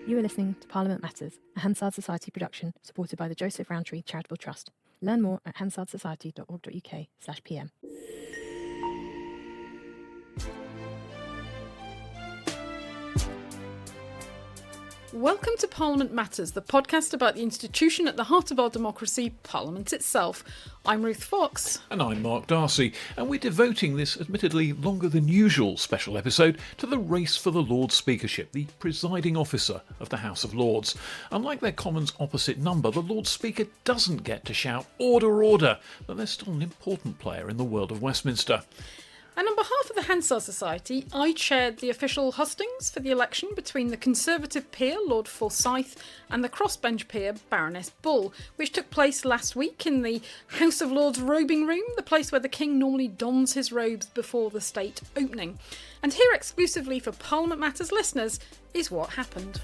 You are listening to Parliament Matters, a Hansard Society production supported by the Joseph Rowntree Charitable Trust. Learn more at hansardsociety.org.uk/pm. Welcome to Parliament Matters, the podcast about the institution at the heart of our democracy, Parliament itself. I'm Ruth Fox. And I'm Mark Darcy, and we're devoting this admittedly longer than usual special episode to the race for the Lord Speakership, the presiding officer of the House of Lords. Unlike their Commons opposite number, the Lord Speaker doesn't get to shout "Order, order," but they're still an important player in the world of Westminster. And on behalf of the Hansard Society, I chaired the official hustings for the election between the Conservative peer, Lord Forsyth, and the Crossbench peer, Baroness Bull, which took place last week in the House of Lords robing room, the place where the King normally dons his robes before the state opening. And here exclusively for Parliament Matters listeners is what happened.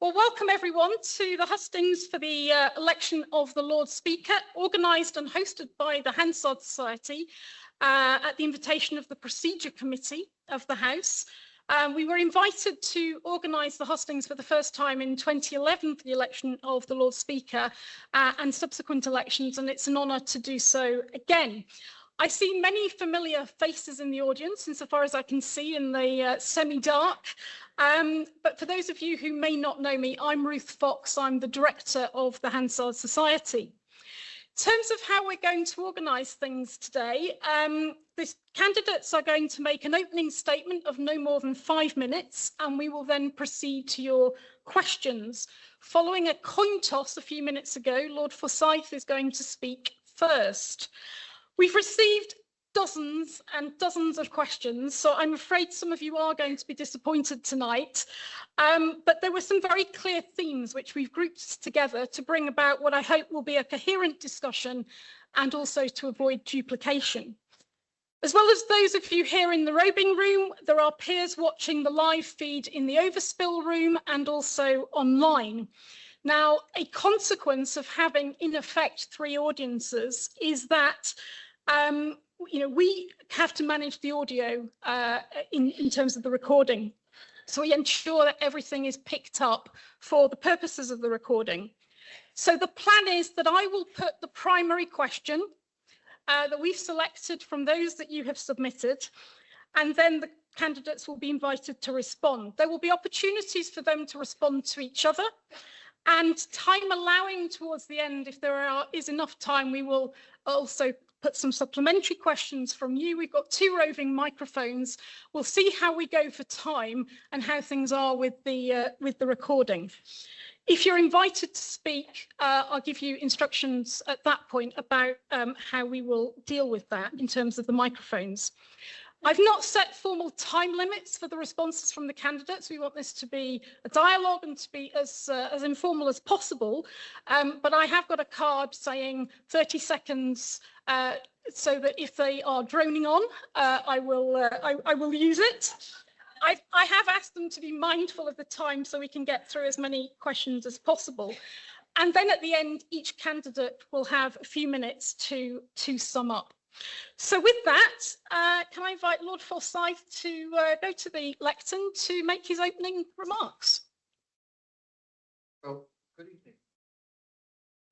Well, welcome everyone to the hustings for the election of the Lord Speaker, organised and hosted by the Hansard Society at the invitation of the Procedure Committee of the House. We were invited to organise the hustings for the first time in 2011 for the election of the Lord Speaker and subsequent elections, and it's an honour to do so again. I see many familiar faces in the audience, insofar as I can see in the semi-dark. But for those of you who may not know me, I'm Ruth Fox. I'm the director of the Hansard Society. In terms of how we're going to organise things today, the candidates are going to make an opening statement of no more than 5 minutes, and we will then proceed to your questions. Following a coin toss a few minutes ago, Lord Forsyth is going to speak first. We've received dozens and dozens of questions, so I'm afraid some of you are going to be disappointed tonight. But there were some very clear themes which we've grouped together to bring about what I hope will be a coherent discussion and also to avoid duplication. As well as those of you here in the robing room, there are peers watching the live feed in the overspill room and also online. Now, a consequence of having, in effect, 3 audiences is that we have to manage the audio in terms of the recording. So we ensure that everything is picked up for the purposes of the recording. So the plan is that I will put the primary question that we've selected from those that you have submitted, and then the candidates will be invited to respond. There will be opportunities for them to respond to each other. And time allowing towards the end, if there is enough time, we will also put some supplementary questions from you. We've got 2 roving microphones. We'll see how we go for time and how things are with the recording. If you're invited to speak, I'll give you instructions at that point about how we will deal with that in terms of the microphones. I've not set formal time limits for the responses from the candidates. We want this to be a dialogue and to be as informal as possible. But I have got a card saying 30 seconds so that if they are droning on, I will use it. I have asked them to be mindful of the time so we can get through as many questions as possible. And then at the end, each candidate will have a few minutes to sum up. So with that, can I invite Lord Forsyth to go to the lectern to make his opening remarks? Well, good evening.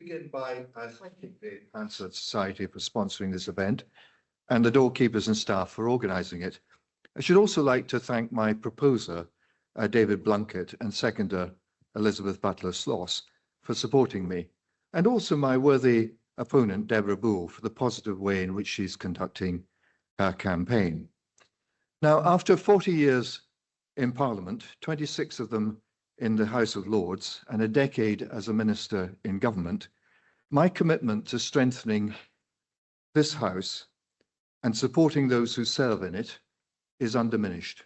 Begin by thanking the Hansard Society for sponsoring this event and the doorkeepers and staff for organising it. I should also like to thank my proposer, David Blunkett, and seconder, Elizabeth Butler-Sloss, for supporting me, and also my worthy opponent, Deborah Bull, for the positive way in which she's conducting her campaign. Now, after 40 years in Parliament, 26 of them in the House of Lords, and a decade as a minister in government, my commitment to strengthening this House and supporting those who serve in it is undiminished.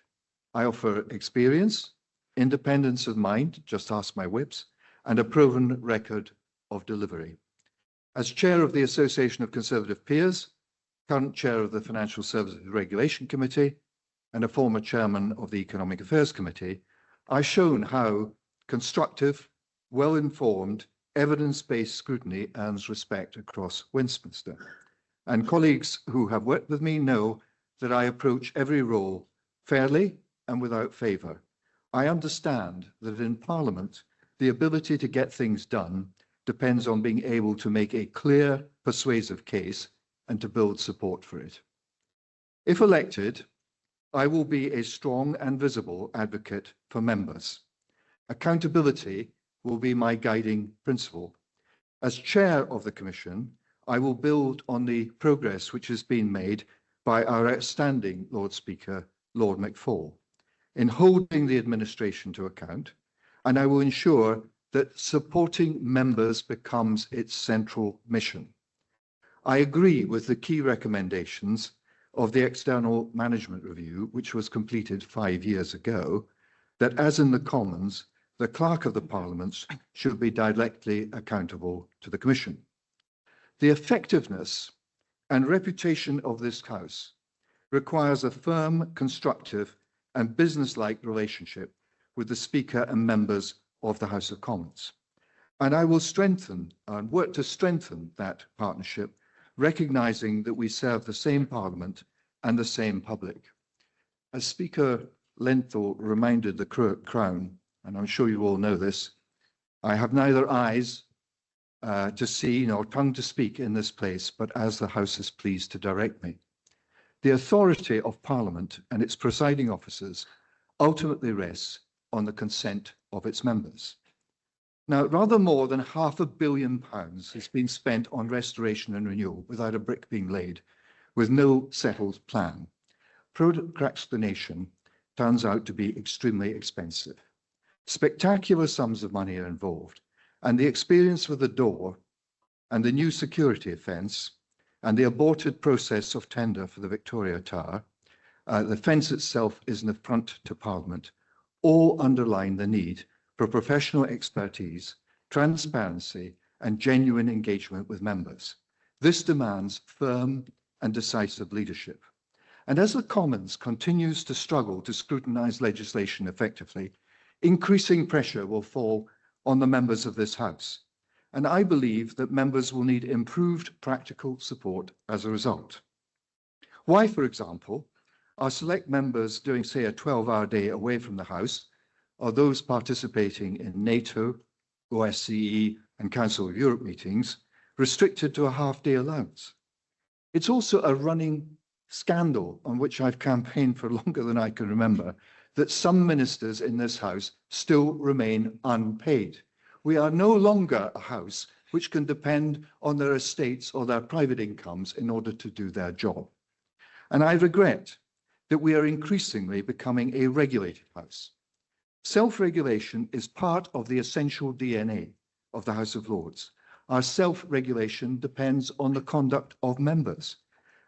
I offer experience, independence of mind, just ask my whips, and a proven record of delivery. As chair of the Association of Conservative Peers, current chair of the Financial Services Regulation Committee, and a former chairman of the Economic Affairs Committee, I've shown how constructive, well-informed, evidence-based scrutiny earns respect across Westminster. And colleagues who have worked with me know that I approach every role fairly and without favour. I understand that in Parliament, the ability to get things done depends on being able to make a clear, persuasive case and to build support for it. If elected, I will be a strong and visible advocate for members. Accountability will be my guiding principle. As chair of the Commission, I will build on the progress which has been made by our outstanding Lord Speaker, Lord McFall, in holding the administration to account, and I will ensure that supporting members becomes its central mission. I agree with the key recommendations of the External Management Review, which was completed 5 years ago, that as in the Commons, the Clerk of the Parliaments should be directly accountable to the Commission. The effectiveness and reputation of this House requires a firm, constructive and business-like relationship with the Speaker and members of the House of Commons. And I will strengthen and work to strengthen that partnership, recognising that we serve the same Parliament and the same public. As Speaker Lenthal reminded the Crown, and I'm sure you all know this, I have neither eyes to see nor tongue to speak in this place, but as the House is pleased to direct me. The authority of Parliament and its presiding officers ultimately rests on the consent of its members. Now, rather more than £500 million has been spent on restoration and renewal without a brick being laid, with no settled plan. Procrastination turns out to be extremely expensive. Spectacular sums of money are involved, and the experience with the door and the new security fence and the aborted process of tender for the Victoria Tower, the fence itself is an affront to Parliament, all underline the need for professional expertise, transparency and genuine engagement with members. This demands firm and decisive leadership. And as the Commons continues to struggle to scrutinise legislation effectively, increasing pressure will fall on the members of this House. And I believe that members will need improved practical support as a result. Why, for example, are select members doing, say, a 12-hour day away from the House, or those participating in NATO, OSCE and Council of Europe meetings restricted to a half-day allowance? It's also a running scandal on which I've campaigned for longer than I can remember, that some ministers in this House still remain unpaid. We are no longer a House which can depend on their estates or their private incomes in order to do their job. And I regret that we are increasingly becoming a regulated House. Self-regulation is part of the essential DNA of the House of Lords. Our self-regulation depends on the conduct of members.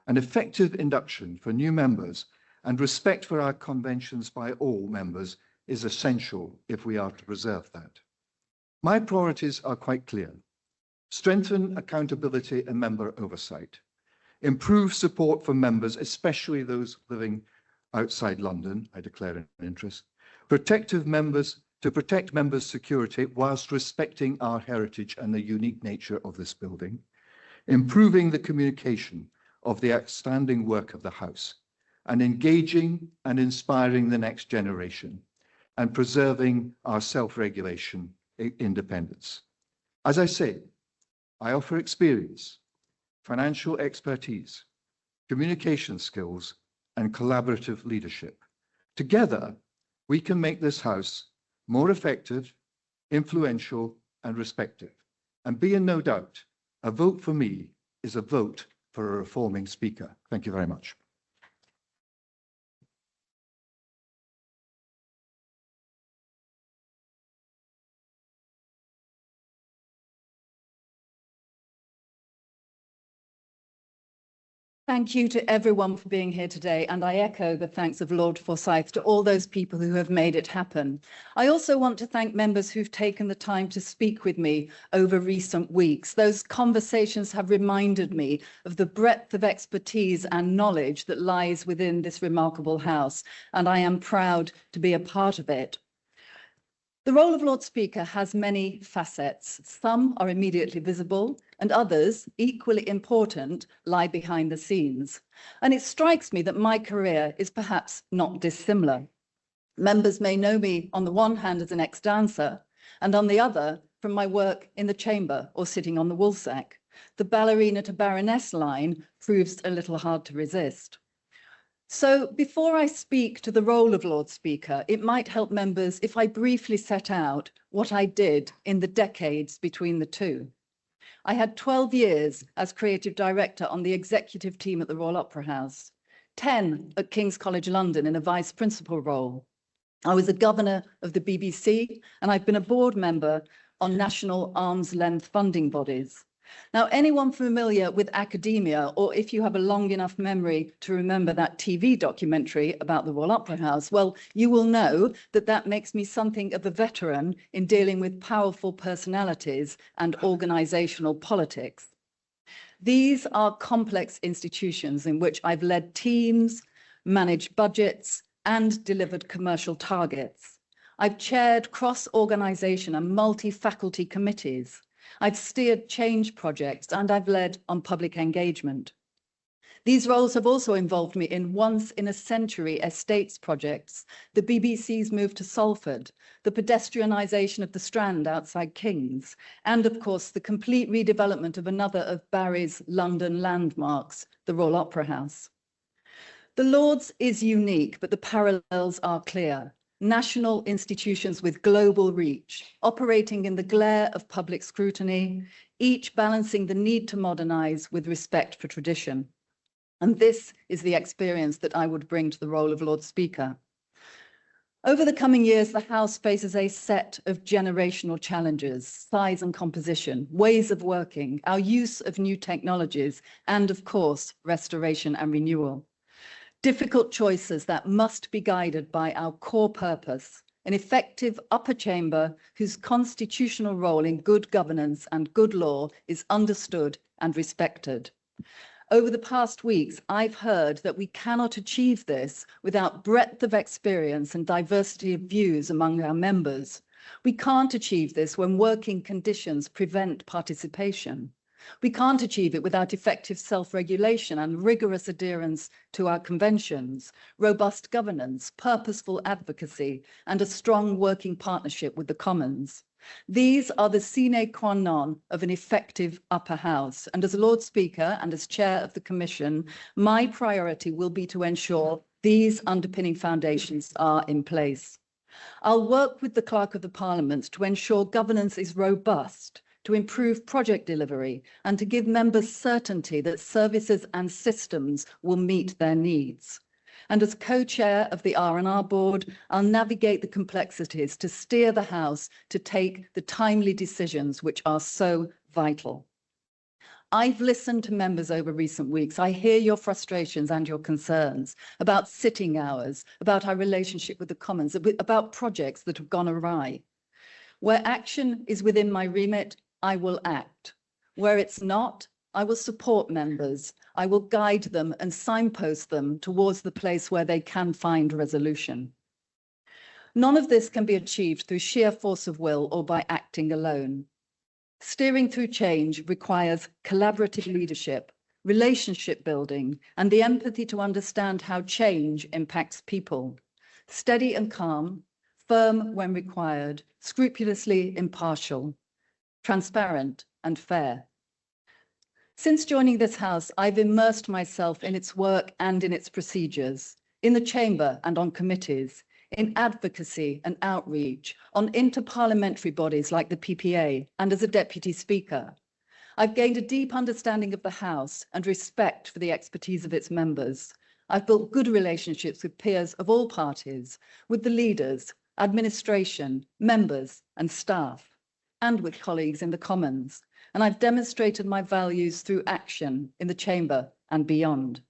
An effective induction for new members and respect for our conventions by all members is essential if we are to preserve that. My priorities are quite clear. Strengthen accountability and member oversight. Improve support for members, especially those living outside London, I declare an interest. To protect members' security whilst respecting our heritage and the unique nature of this building. Improving the communication of the outstanding work of the House, and engaging and inspiring the next generation, and preserving our self-regulation independence. As I say, I offer experience, financial expertise, communication skills, and collaborative leadership. Together, we can make this House more effective, influential, and respected. And be in no doubt, a vote for me is a vote for a reforming Speaker. Thank you very much. Thank you to everyone for being here today, and I echo the thanks of Lord Forsyth to all those people who have made it happen. I also want to thank members who've taken the time to speak with me over recent weeks. Those conversations have reminded me of the breadth of expertise and knowledge that lies within this remarkable House, and I am proud to be a part of it. The role of Lord Speaker has many facets. Some are immediately visible and others, equally important, lie behind the scenes. And it strikes me that my career is perhaps not dissimilar. Members may know me on the one hand as an ex-dancer and on the other from my work in the chamber or sitting on the Woolsack. The ballerina to baroness line proves a little hard to resist. So before I speak to the role of Lord Speaker, it might help members if I briefly set out what I did in the decades between the two. I had 12 years as creative director on the executive team at the Royal Opera House, 10 at King's College London in a vice principal role. I was a governor of the BBC and I've been a board member on national arm's length funding bodies. Now, anyone familiar with academia, or if you have a long enough memory to remember that TV documentary about the Royal Opera House, well, you will know that that makes me something of a veteran in dealing with powerful personalities and organisational politics. These are complex institutions in which I've led teams, managed budgets, and delivered commercial targets. I've chaired cross-organisation and multi-faculty committees. I've steered change projects and I've led on public engagement. These roles have also involved me in once-in-a-century estates projects, the BBC's move to Salford, the pedestrianisation of the Strand outside King's, and of course the complete redevelopment of another of Barry's London landmarks, the Royal Opera House. The Lords is unique, but the parallels are clear. National institutions with global reach, operating in the glare of public scrutiny, each balancing the need to modernise with respect for tradition. And this is the experience that I would bring to the role of Lord Speaker. Over the coming years, the House faces a set of generational challenges, size and composition, ways of working, our use of new technologies, and of course, restoration and renewal. Difficult choices that must be guided by our core purpose, an effective upper chamber whose constitutional role in good governance and good law is understood and respected. Over the past weeks, I've heard that we cannot achieve this without breadth of experience and diversity of views among our members. We can't achieve this when working conditions prevent participation. We can't achieve it without effective self-regulation and rigorous adherence to our conventions, robust governance, purposeful advocacy, and a strong working partnership with the Commons. These are the sine qua non of an effective upper house. And as Lord Speaker and as Chair of the Commission, my priority will be to ensure these underpinning foundations are in place. I'll work with the Clerk of the Parliament to ensure governance is robust, to improve project delivery, and to give members certainty that services and systems will meet their needs. And as co-chair of the R&R board, I'll navigate the complexities to steer the House to take the timely decisions which are so vital. I've listened to members over recent weeks. I hear your frustrations and your concerns about sitting hours, about our relationship with the Commons, about projects that have gone awry. Where action is within my remit, I will act. Where it's not, I will support members. I will guide them and signpost them towards the place where they can find resolution. None of this can be achieved through sheer force of will or by acting alone. Steering through change requires collaborative leadership, relationship building, and the empathy to understand how change impacts people. Steady and calm, firm when required, scrupulously impartial, transparent and fair. Since joining this House, I've immersed myself in its work and in its procedures, in the chamber and on committees, in advocacy and outreach, on interparliamentary bodies like the PPA, and as a Deputy Speaker. I've gained a deep understanding of the House and respect for the expertise of its members. I've built good relationships with peers of all parties, with the leaders, administration, members and staff, and with colleagues in the Commons. And I've demonstrated my values through action in the chamber and beyond.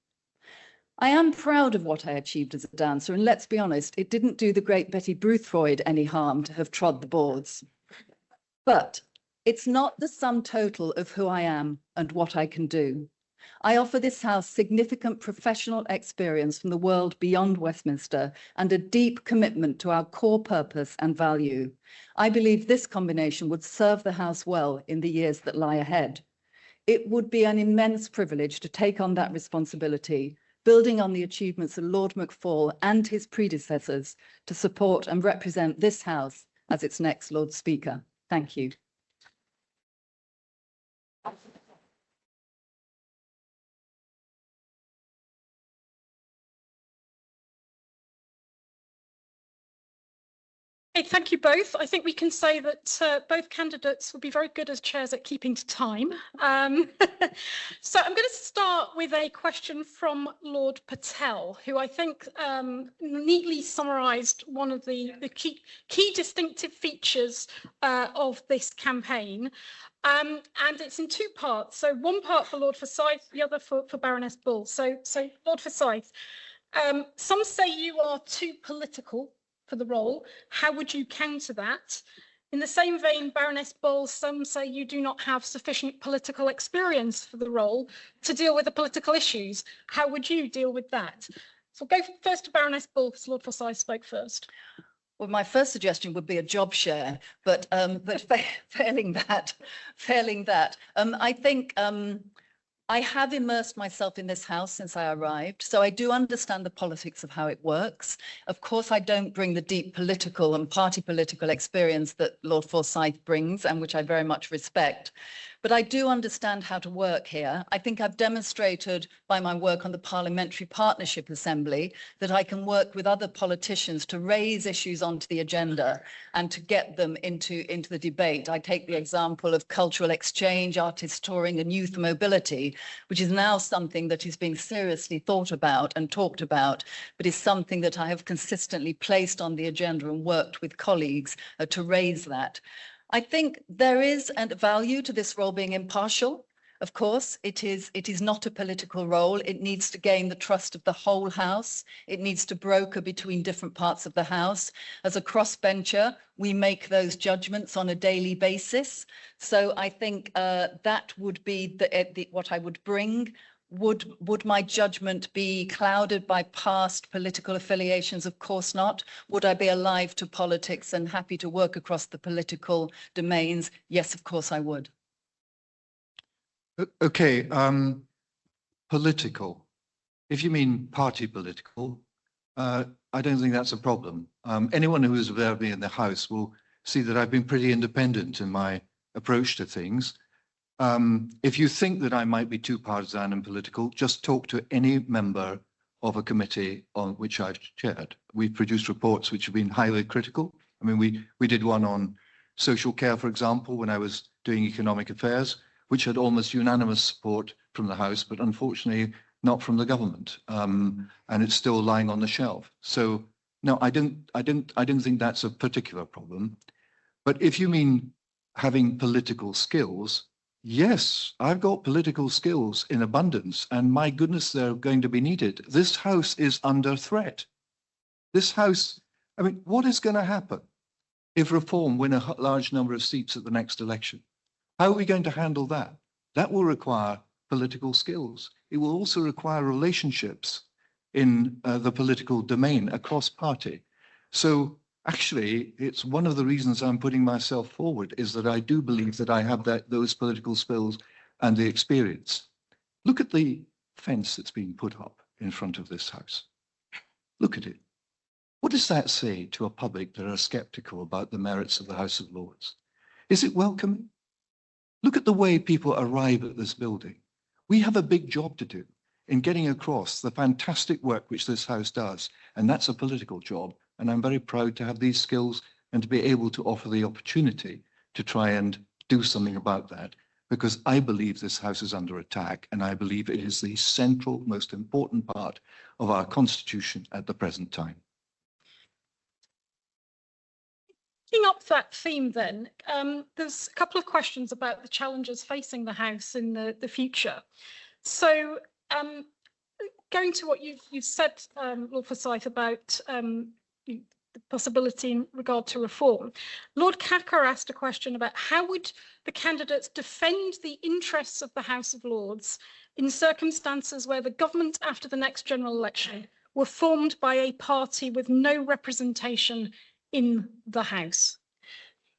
I am proud of what I achieved as a dancer, and let's be honest, it didn't do the great Betty Boothroyd any harm to have trod the boards. But it's not the sum total of who I am and what I can do. I offer this House significant professional experience from the world beyond Westminster and a deep commitment to our core purpose and value. I believe this combination would serve the House well in the years that lie ahead. It would be an immense privilege to take on that responsibility, building on the achievements of Lord McFall and his predecessors to support and represent this House as its next Lord Speaker. Thank you. Okay, thank you both. I think we can say that both candidates will be very good as chairs at keeping to time. So I'm going to start with a question from Lord Patel, who I think neatly summarised one of the key distinctive features of this campaign. And it's in two parts. So one part for Lord Forsyth, the other for Baroness Bull. So Lord Forsyth, some say you are too political for the role. How would you counter that? In the same vein, Baroness Bull, some say you do not have sufficient political experience for the role to deal with the political issues. How would you deal with that? So we'll go first to Baroness Bull, because Lord Forsyth spoke first. Well, my first suggestion would be a job share, but failing that, I think I have immersed myself in this House since I arrived, so I do understand the politics of how it works. Of course, I don't bring the deep political and party political experience that Lord Forsyth brings, and which I very much respect. But I do understand how to work here. I think I've demonstrated by my work on the Parliamentary Partnership Assembly that I can work with other politicians to raise issues onto the agenda and to get them into the debate. I take the example of cultural exchange, artist touring and youth mobility, which is now something that is being seriously thought about and talked about, but is something that I have consistently placed on the agenda and worked with colleagues to raise that. I think there is a value to this role being impartial. Of course, it is not a political role. It needs to gain the trust of the whole House. It needs to broker between different parts of the House. As a crossbencher, we make those judgments on a daily basis. So I think that would be what I would bring. Would my judgment be clouded by past political affiliations? Of course not. Would I be alive to politics and happy to work across the political domains? Yes, of course I would. Okay, political. If you mean party political, I don't think that's a problem. Anyone who has observed me in the House will see that I've been pretty independent in my approach to things. If you think that I might be too partisan and political, just talk to any member of a committee on which I've chaired. We've produced reports which have been highly critical. I mean, we did one on social care, for example, when I was doing economic affairs, which had almost unanimous support from the House, but unfortunately not from the government. And it's still lying on the shelf. So no, I don't think that's a particular problem. But if you mean having political skills, yes, I've got political skills in abundance, and my goodness, they're going to be needed. This House is under threat. This House, I mean, what is going to happen if Reform win a large number of seats at the next election? How are we going to handle that? That will require political skills. It will also require relationships in the political domain across party. So actually, it's one of the reasons I'm putting myself forward is that I do believe that I have those political skills and the experience. Look at the fence that's been put up in front of this House. Look at it. What does that say to a public that are sceptical about the merits of the House of Lords? Is it welcoming? Look at the way people arrive at this building. We have a big job to do in getting across the fantastic work which this House does, and that's a political job. And I'm very proud to have these skills and to be able to offer the opportunity to try and do something about that, because I believe this House is under attack, and I believe it is the central, most important part of our Constitution at the present time. Picking up that theme then, there's a couple of questions about the challenges facing the House in the future. So going to what you've said, Lord Forsyth, about the possibility in regard to reform, Lord Cacker asked a question about how would the candidates defend the interests of the House of Lords in circumstances where the government after the next general election were formed by a party with no representation in the House.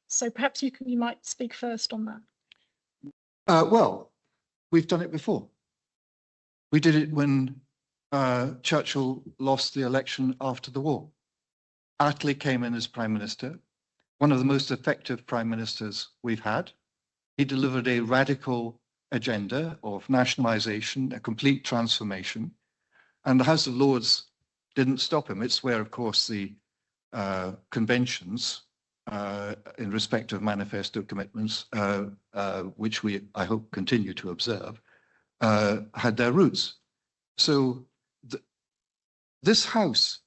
So perhaps you might speak first on that. Well, we've done it before. We did it when Churchill lost the election after the war. Attlee came in as Prime Minister, one of the most effective Prime Ministers we've had. He delivered a radical agenda of nationalisation, a complete transformation, and the House of Lords didn't stop him. It's where, of course, the conventions in respect of manifesto commitments, which we, I hope, continue to observe, had their roots. So this House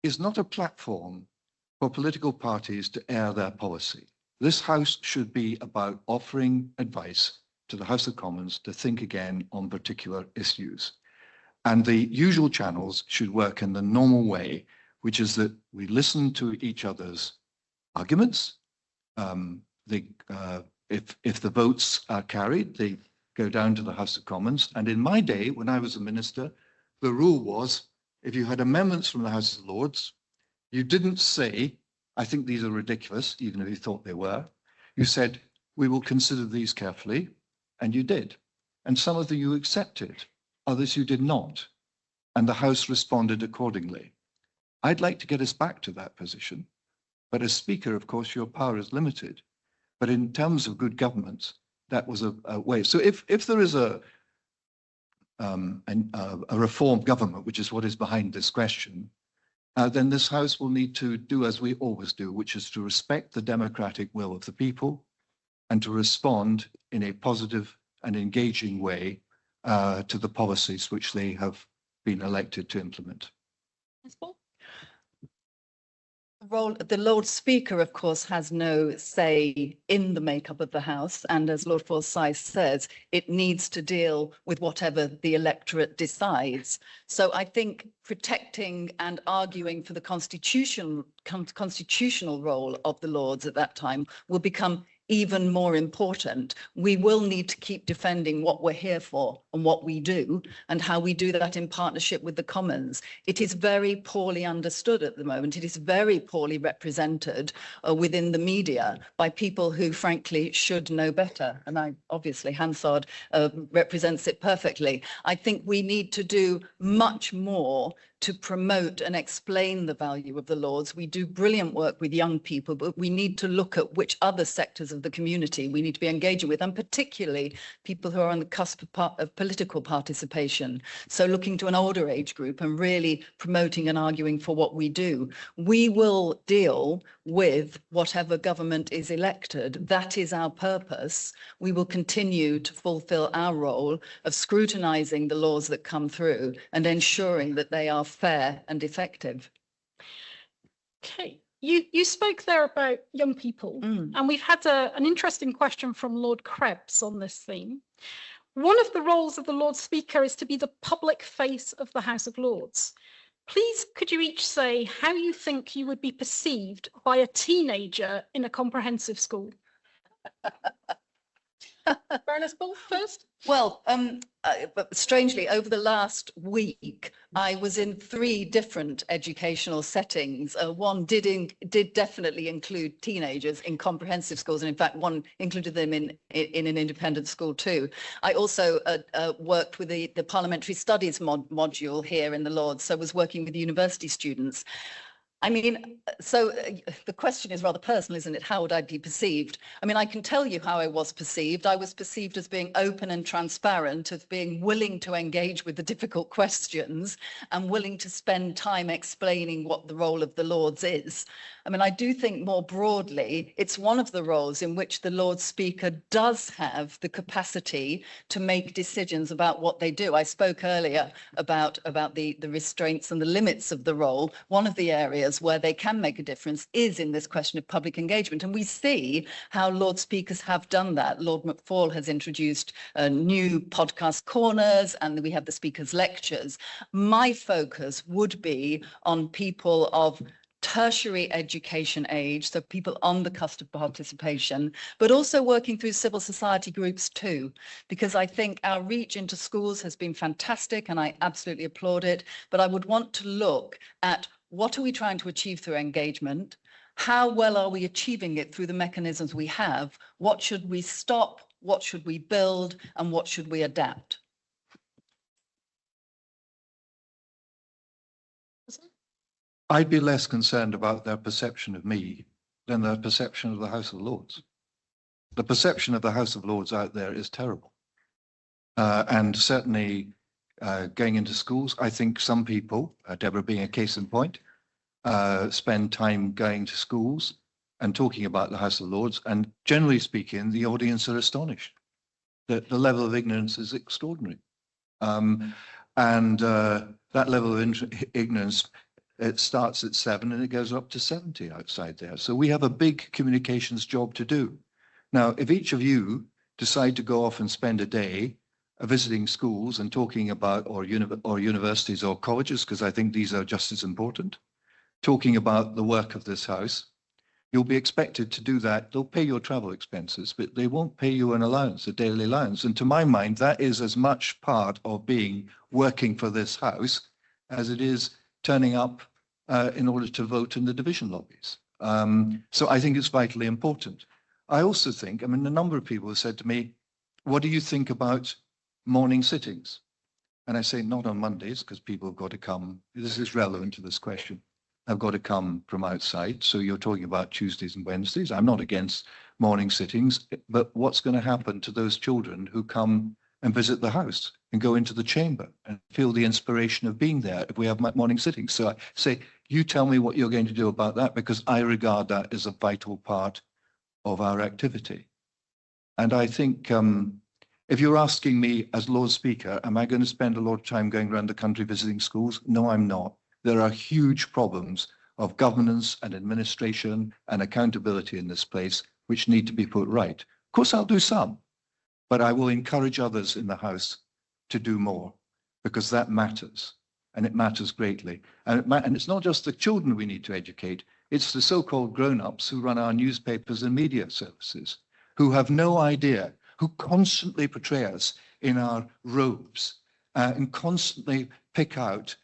is not a platform for political parties to air their policy. This House should be about offering advice to the House of Commons to think again on particular issues. And the usual channels should work in the normal way, which is that we listen to each other's arguments. If the votes are carried, they go down to the House of Commons. And in my day, when I was a minister, the rule was, if you had amendments from the House of Lords, you didn't say, I think these are ridiculous, even if you thought they were. You said, we will consider these carefully, and you did. And some of them you accepted, others you did not. And the House responded accordingly. I'd like to get us back to that position. But as Speaker, of course, your power is limited. But in terms of good government, that was a way. So if there is a reformed government, which is what is behind this question, then this House will need to do as we always do, which is to respect the democratic will of the people and to respond in a positive and engaging way to the policies which they have been elected to implement. Ms. Bull? The Lord Speaker, of course, has no say in the makeup of the House. And as Lord Forsyth says, it needs to deal with whatever the electorate decides. So I think protecting and arguing for the constitutional role of the Lords at that time will become even more important. We will need to keep defending what we're here for and what we do and how we do that in partnership with the Commons. It is very poorly understood at the moment. It is very poorly represented within the media by people who frankly should know better. And obviously Hansard represents it perfectly. I think we need to do much more to promote and explain the value of the Lords. We do brilliant work with young people, but we need to look at which other sectors of the community we need to be engaging with, and particularly people who are on the cusp of political participation. So looking to an older age group and really promoting and arguing for what we do. We will deal with whatever government is elected. That is our purpose. We will continue to fulfill our role of scrutinising the laws that come through and ensuring that they are fair and effective. Okay, you spoke there about young people, and we've had an interesting question from Lord Krebs on this theme. One of the roles of the Lord Speaker is to be the public face of the House of Lords. Please, could you each say how you think you would be perceived by a teenager in a comprehensive school? Baroness Bull first. Well, but strangely, over the last week, I was in 3 different educational settings. One did definitely include teenagers in comprehensive schools, and in fact, one included them in an independent school too. I also worked with the Parliamentary Studies module here in the Lords, so I was working with university students. I mean, so the question is rather personal, isn't it? How would I be perceived? I mean, I can tell you how I was perceived. I was perceived as being open and transparent, as being willing to engage with the difficult questions and willing to spend time explaining what the role of the Lords is. I mean, I do think more broadly, it's one of the roles in which the Lord Speaker does have the capacity to make decisions about what they do. I spoke earlier about the restraints and the limits of the role. One of the areas where they can make a difference is in this question of public engagement. And we see how Lord Speakers have done that. Lord McFall has introduced new podcast corners, and we have the Speaker's lectures. My focus would be on people of tertiary education age, so people on the cusp of participation, but also working through civil society groups too, because I think our reach into schools has been fantastic and I absolutely applaud it. But I would want to look at what are we trying to achieve through engagement? How well are we achieving it through the mechanisms we have? What should we stop? What should we build? And what should we adapt? I'd be less concerned about their perception of me than their perception of the House of Lords. The perception of the House of Lords out there is terrible. And certainly going into schools, I think some people, Deborah being a case in point, spend time going to schools and talking about the House of Lords. And generally speaking, the audience are astonished that the level of ignorance is extraordinary. That level of ignorance, it starts at 7 and it goes up to 70 outside there. So we have a big communications job to do. Now, if each of you decide to go off and spend a day visiting schools and talking about, or universities or colleges, because I think these are just as important, talking about the work of this house, you'll be expected to do that. They'll pay your travel expenses, but they won't pay you an allowance, a daily allowance. And to my mind, that is as much part of working for this house as it is turning up in order to vote in the division lobbies. So I think it's vitally important. I also think, I mean, a number of people have said to me, what do you think about morning sittings? And I say, not on Mondays, because people have got to come. This is relevant to this question. I've got to come from outside. So you're talking about Tuesdays and Wednesdays. I'm not against morning sittings, but what's going to happen to those children who come and visit the house and go into the chamber and feel the inspiration of being there if we have morning sittings? So I say, you tell me what you're going to do about that, because I regard that as a vital part of our activity. And I think if you're asking me as Lord Speaker, am I going to spend a lot of time going around the country visiting schools? No, I'm not. There are huge problems of governance and administration and accountability in this place which need to be put right. Of course, I'll do some, but I will encourage others in the House to do more, because that matters, and it matters greatly. And it's not just the children we need to educate, it's the so-called grown-ups who run our newspapers and media services, who have no idea, who constantly portray us in our robes and constantly pick out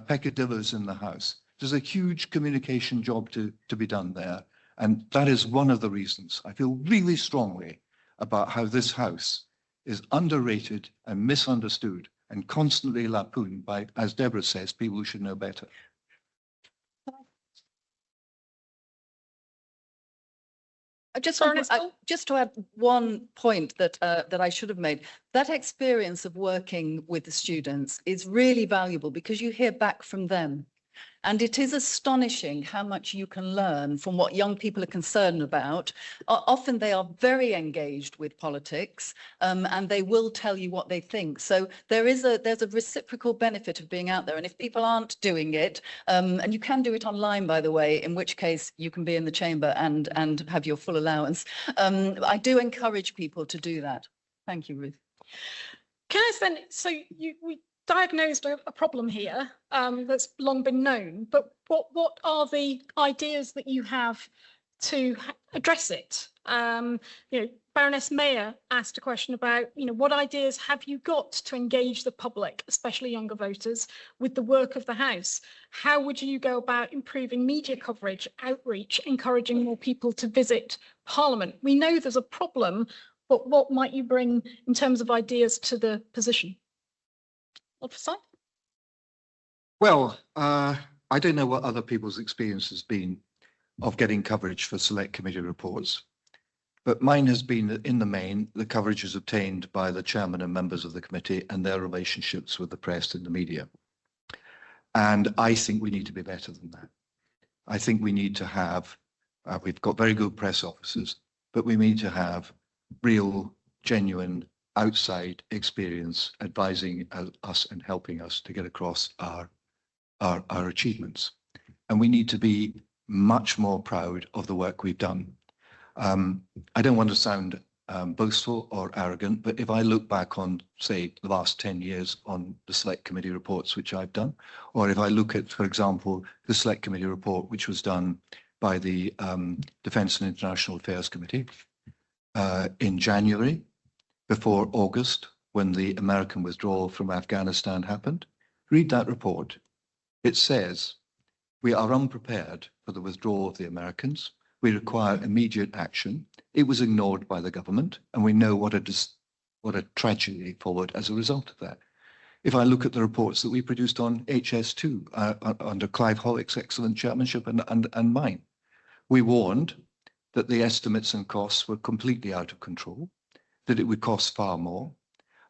peccadillos in the House. There's a huge communication job to be done there. And that is one of the reasons I feel really strongly about how this House is underrated and misunderstood and constantly lampooned by, as Deborah says, people who should know better. Just to add one point that I should have made, that experience of working with the students is really valuable because you hear back from them. And it is astonishing how much you can learn from what young people are concerned about. Often they are very engaged with politics and they will tell you what they think. So there's a reciprocal benefit of being out there. And if people aren't doing it, and you can do it online, by the way, in which case you can be in the chamber and have your full allowance. I do encourage people to do that. Thank you, Ruth. Can I then, so we diagnosed a problem here that's long been known, but what are the ideas that you have to address it? Baroness Mayer asked a question about, what ideas have you got to engage the public, especially younger voters, with the work of the House? How would you go about improving media coverage, outreach, encouraging more people to visit Parliament? We know there's a problem, but what might you bring in terms of ideas to the position? Lord Forsyth? Well, I don't know what other people's experience has been of getting coverage for select committee reports, but mine has been that in the main, the coverage is obtained by the chairman and members of the committee and their relationships with the press and the media. And I think we need to be better than that. I think we need to have, we've got very good press officers, but we need to have real, genuine, outside experience advising us and helping us to get across our achievements. And we need to be much more proud of the work we've done. I don't want to sound boastful or arrogant, but if I look back on, say, the last 10 years on the Select Committee reports, which I've done, or if I look at, for example, the Select Committee report, which was done by the Defence and International Affairs Committee in January, before August, when the American withdrawal from Afghanistan happened, read that report. It says, we are unprepared for the withdrawal of the Americans. We require immediate action. It was ignored by the government, and we know what a tragedy followed as a result of that. If I look at the reports that we produced on HS2 under Clive Hollick's excellent chairmanship and mine, we warned that the estimates and costs were completely out of control, that it would cost far more,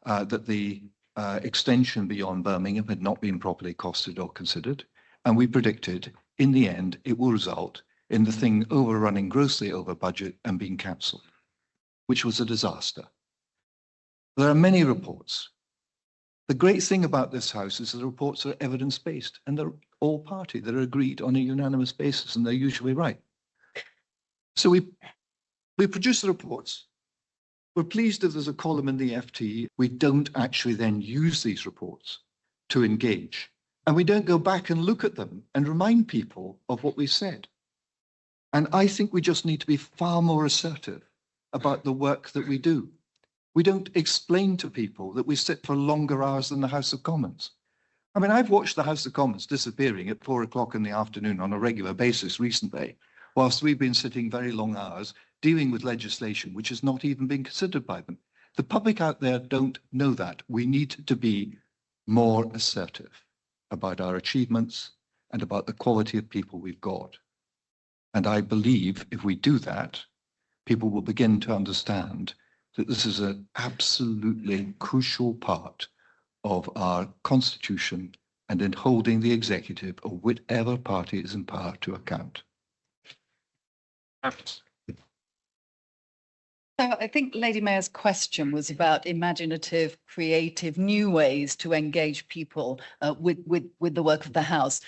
that the extension beyond Birmingham had not been properly costed or considered, and we predicted in the end it will result in the thing overrunning grossly over budget and being cancelled, which was a disaster. There are many reports. The great thing about this House is the reports are evidence-based, and they're all party. They're agreed on a unanimous basis, and they're usually right. So we produce the reports. We're pleased if there's a column in the FT. We don't actually then use these reports to engage, and we don't go back and look at them and remind people of what we said. And I think we just need to be far more assertive about the work that we do. We don't explain to people that we sit for longer hours than the House of Commons. I mean, I've watched the House of Commons disappearing at 4 o'clock in the afternoon on a regular basis recently, whilst we've been sitting very long hours dealing with legislation which has not even been considered by them. The public out there don't know that. We need to be more assertive about our achievements and about the quality of people we've got. And I believe if we do that, people will begin to understand that this is an absolutely crucial part of our constitution and in holding the executive of whichever party is in power to account. So I think Lady Mayor's question was about imaginative, creative, new ways to engage people with the work of the House.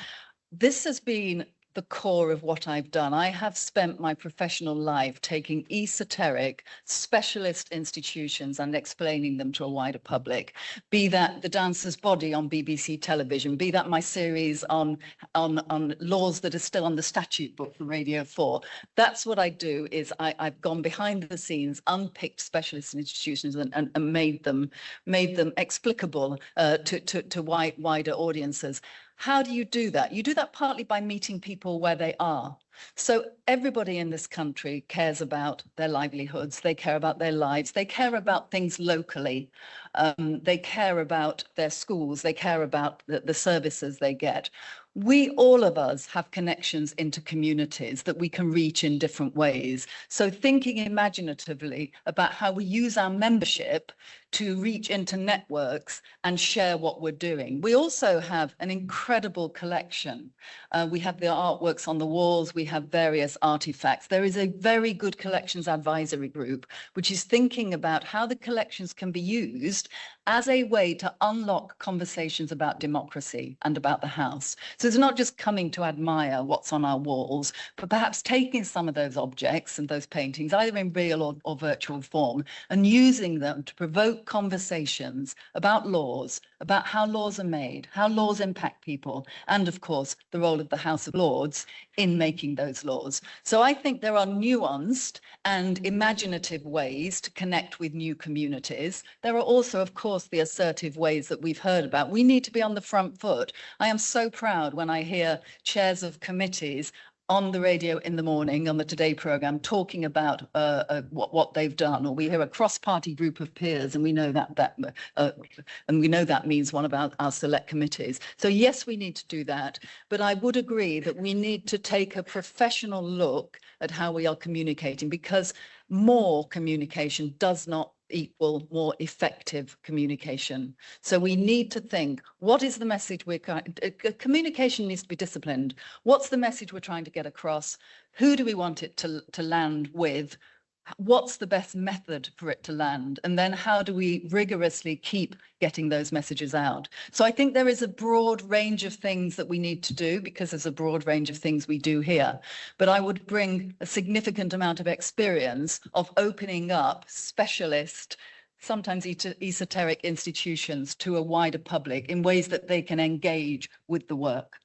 This has been the core of what I've done. I have spent my professional life taking esoteric specialist institutions and explaining them to a wider public, be that The Dancer's Body on BBC television, be that my series on laws that are still on the statute book for Radio 4. That's what I do, is I've gone behind the scenes, unpicked specialist institutions and made them explicable to wider audiences. How do you do that? You do that partly by meeting people where they are. So everybody in this country cares about their livelihoods, they care about their lives, they care about things locally, they care about their schools, they care about the services they get. We, all of us, have connections into communities that we can reach in different ways. So thinking imaginatively about how we use our membership to reach into networks and share what we're doing. We also have an incredible collection. We have the artworks on the walls, we have various artifacts. There is a very good collections advisory group, which is thinking about how the collections can be used as a way to unlock conversations about democracy and about the House. So it's not just coming to admire what's on our walls, but perhaps taking some of those objects and those paintings, either in real or virtual form, and using them to provoke conversations about laws, about how laws are made, how laws impact people, and of course, the role of the House of Lords in making those laws. So I think there are nuanced and imaginative ways to connect with new communities. There are also, of course, the assertive ways that we've heard about. We need to be on the front foot. I am so proud when I hear chairs of committees on the radio in the morning on the Today programme talking about what they've done, or we hear a cross-party group of peers, and we know that means one of our select committees. So yes, we need to do that, but I would agree that we need to take a professional look at how we are communicating, because more communication does not equal more effective communication. So we need to think, what is the message communication needs to be disciplined. What's the message we're trying to get across? Who do we want it to land with? what's the best method for it to land? And then how do we rigorously keep getting those messages out? So I think there is a broad range of things that we need to do, because there's a broad range of things we do here. But I would bring a significant amount of experience of opening up specialist, sometimes esoteric institutions to a wider public in ways that they can engage with the work.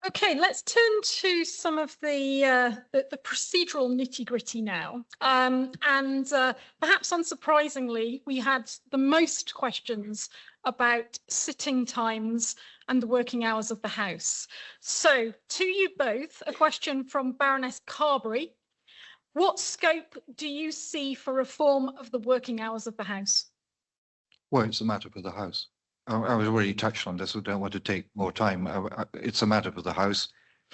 Okay, let's turn to some of the procedural nitty-gritty now. Perhaps unsurprisingly, we had the most questions about sitting times and the working hours of the House. So, to you both, a question from Baroness Carberry. What scope do you see for reform of the working hours of the House? Well, it's a matter for the House. I was already touched on this, so don't want to take more time. It's a matter for the House.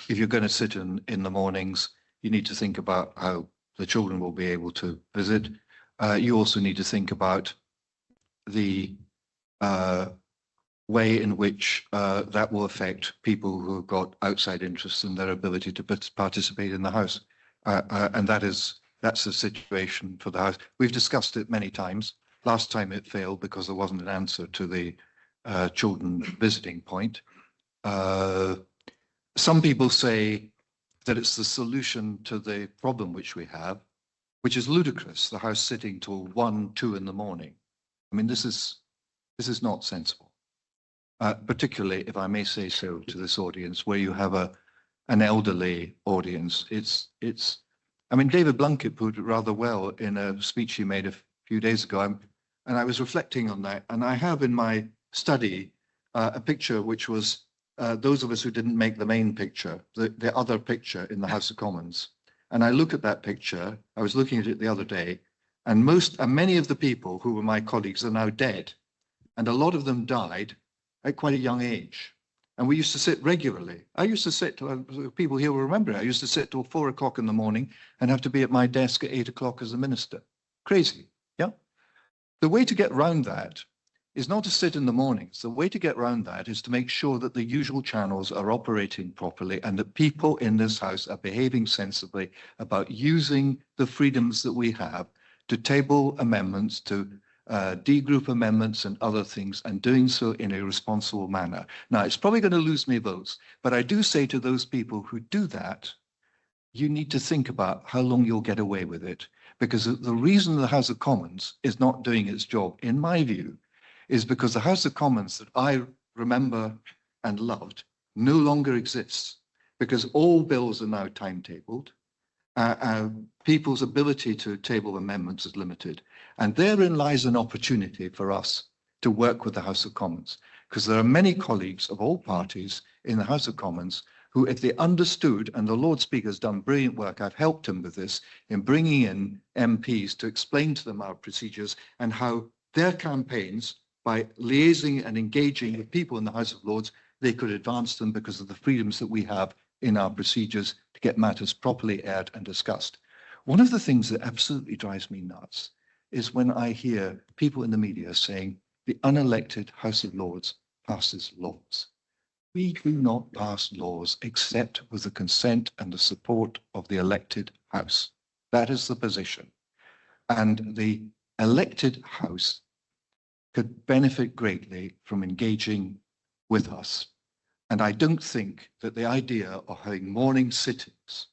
If you're going to sit in the mornings, you need to think about how the children will be able to visit. You also need to think about the way in which that will affect people who have got outside interests in their ability to participate in the House. And that's the situation for the House. We've discussed it many times. Last time it failed because there wasn't an answer to the children visiting point. Some people say that it's the solution to the problem which we have, which is ludicrous, the House sitting till 1, 2 in the morning. I mean, this is not sensible, particularly, if I may say so, to this audience, where you have an elderly audience. I mean, David Blunkett put it rather well in a speech he made a few days ago, and I was reflecting on that, and I have in my study a picture which was those of us who didn't make the main picture, the other picture in the House of Commons. And I look at that picture, I was looking at it the other day, and many of the people who were my colleagues are now dead. And a lot of them died at quite a young age. And we used to sit regularly. I used to sit, people here will remember it, I used to sit till 4 o'clock in the morning and have to be at my desk at 8 o'clock as a minister. Crazy, yeah? The way to get round that is not to sit in the mornings. The way to get around that is to make sure that the usual channels are operating properly and that people in this House are behaving sensibly about using the freedoms that we have to table amendments, to de-group amendments and other things, and doing so in a responsible manner. Now, it's probably going to lose me votes, but I do say to those people who do that, you need to think about how long you'll get away with it. Because the reason the House of Commons is not doing its job, in my view, is because the House of Commons that I remember and loved no longer exists, because all bills are now timetabled. People's ability to table amendments is limited. And therein lies an opportunity for us to work with the House of Commons, because there are many colleagues of all parties in the House of Commons who, if they understood, and the Lord Speaker has done brilliant work, I've helped him with this, in bringing in MPs to explain to them our procedures and how their campaigns, by liaising and engaging with people in the House of Lords, they could advance them because of the freedoms that we have in our procedures to get matters properly aired and discussed. One of the things that absolutely drives me nuts is when I hear people in the media saying the unelected House of Lords passes laws. We do not pass laws except with the consent and the support of the elected House. That is the position. And the elected House could benefit greatly from engaging with us. And I don't think that the idea of having morning sittings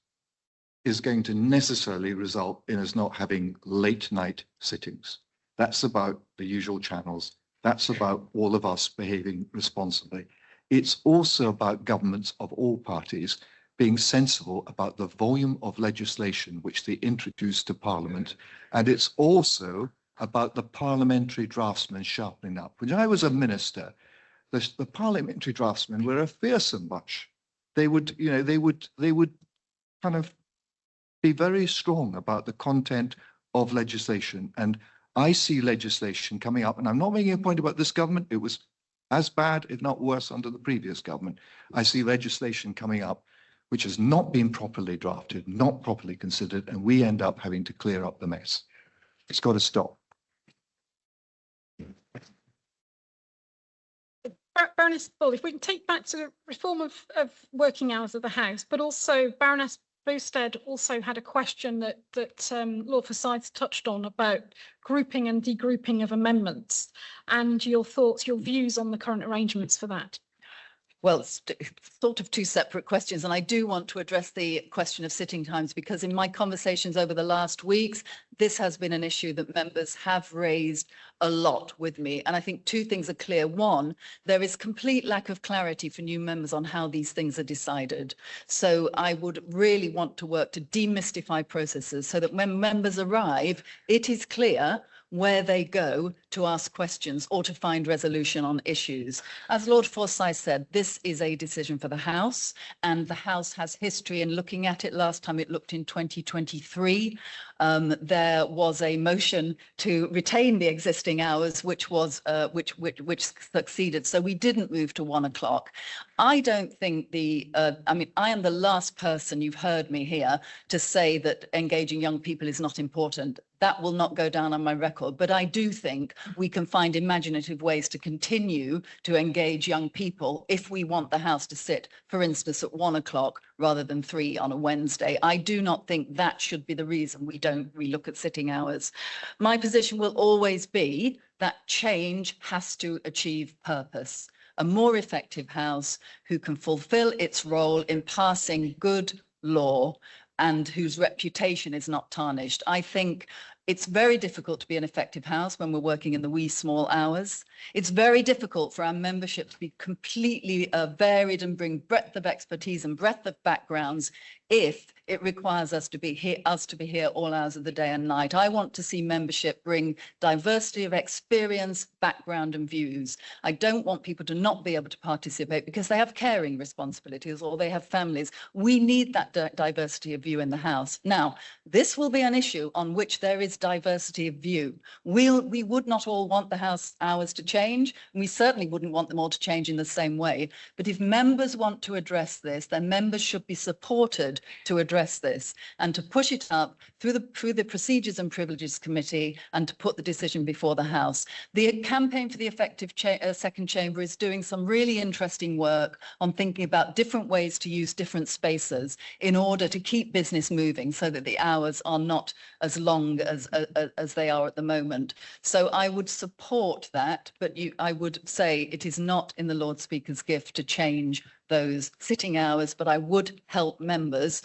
is going to necessarily result in us not having late night sittings. That's about the usual channels. That's about all of us behaving responsibly. It's also about governments of all parties being sensible about the volume of legislation which they introduce to Parliament. And it's also about the parliamentary draftsmen sharpening up. When I was a minister, the parliamentary draftsmen were a fearsome bunch. They would kind of be very strong about the content of legislation. And I see legislation coming up, and I'm not making a point about this government. It was as bad, if not worse, under the previous government. I see legislation coming up which has not been properly drafted, not properly considered, and we end up having to clear up the mess. It's got to stop. Baroness Bull, if we can take back to the reform of working hours of the House, but also Baroness Bluestead also had a question that Lord Forsyth touched on about grouping and degrouping of amendments, and your thoughts, your views on the current arrangements for that. Well, it's sort of two separate questions, and I do want to address the question of sitting times, because in my conversations over the last weeks, this has been an issue that members have raised a lot with me. And I think two things are clear. One, there is complete lack of clarity for new members on how these things are decided. So I would really want to work to demystify processes so that when members arrive, it is clear where they go to ask questions or to find resolution on issues. As Lord Forsyth said, this is a decision for the House, and the House has history in looking at it. Last time it looked in 2023. There was a motion to retain the existing hours, which succeeded. So we didn't move to 1 o'clock. I don't think I am the last person, you've heard me here, to say that engaging young people is not important. That will not go down on my record. But I do think we can find imaginative ways to continue to engage young people if we want the House to sit, for instance, at 1 o'clock rather than 3 on a Wednesday. I do not think that should be the reason we don't relook at sitting hours. My position will always be that change has to achieve purpose. A more effective House who can fulfill its role in passing good law and whose reputation is not tarnished. I think it's very difficult to be an effective House when we're working in the wee small hours. It's very difficult for our membership to be completely varied and bring breadth of expertise and breadth of backgrounds if it requires us to be here all hours of the day and night. I want to see membership bring diversity of experience, background and views. I don't want people to not be able to participate because they have caring responsibilities or they have families. We need that diversity of view in the House. Now, this will be an issue on which there is diversity of view. We would not all want the House hours to change. We certainly wouldn't want them all to change in the same way. But if members want to address this, then members should be supported to address this and to push it up through the Procedures and Privileges Committee and to put the decision before the House. The Campaign for the Effective Second Chamber is doing some really interesting work on thinking about different ways to use different spaces in order to keep business moving so that the hours are not as long as they are at the moment. So I would support that, but I would say it is not in the Lord Speaker's gift to change those sitting hours, but I would help members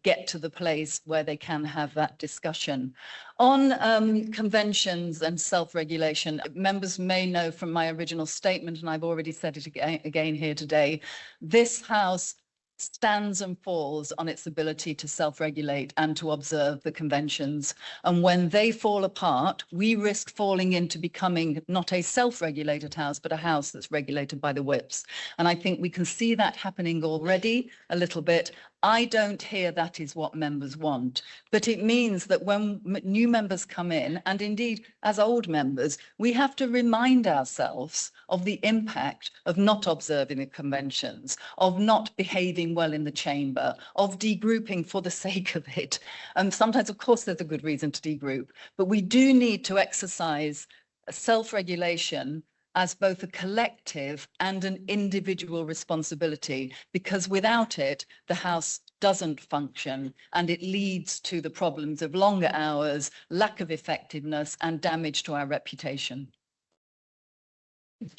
get to the place where they can have that discussion. On conventions and self-regulation, members may know from my original statement, and I've already said it again here today, this House stands and falls on its ability to self-regulate and to observe the conventions. And when they fall apart, we risk falling into becoming not a self-regulated House, but a House that's regulated by the whips. And I think we can see that happening already a little bit. I don't hear that is what members want, but it means that when new members come in, and indeed as old members, we have to remind ourselves of the impact of not observing the conventions, of not behaving well in the chamber, of degrouping for the sake of it. And sometimes, of course, there's a good reason to degroup, but we do need to exercise self-regulation as both a collective and an individual responsibility, because without it, the House doesn't function and it leads to the problems of longer hours, lack of effectiveness and damage to our reputation. We've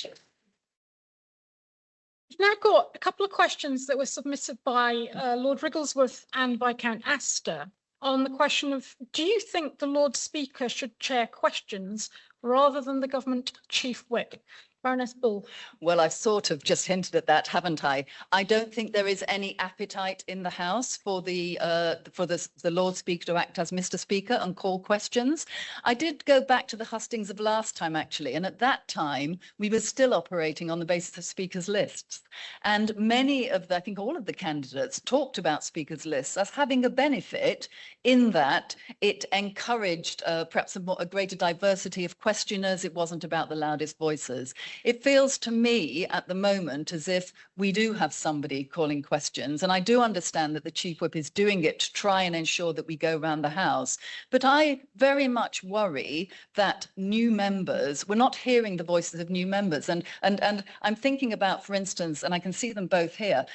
now got a couple of questions that were submitted by Lord Wrigglesworth and Viscount Astor on the question of, do you think the Lord Speaker should chair questions rather than the government chief whip? Baroness Bull. Well, I've sort of just hinted at that, haven't I? I don't think there is any appetite in the House for the Lord Speaker to act as Mr. Speaker and call questions. I did go back to the hustings of last time, actually, and at that time, we were still operating on the basis of speakers' lists. And many of I think all of the candidates talked about speakers' lists as having a benefit in that it encouraged perhaps a greater diversity of questioners. It wasn't about the loudest voices. It feels to me at the moment as if we do have somebody calling questions, and I do understand that the Chief Whip is doing it to try and ensure that we go around the House. But I very much worry that new members, we're not hearing the voices of new members. And I'm thinking about, for instance, and I can see them both here,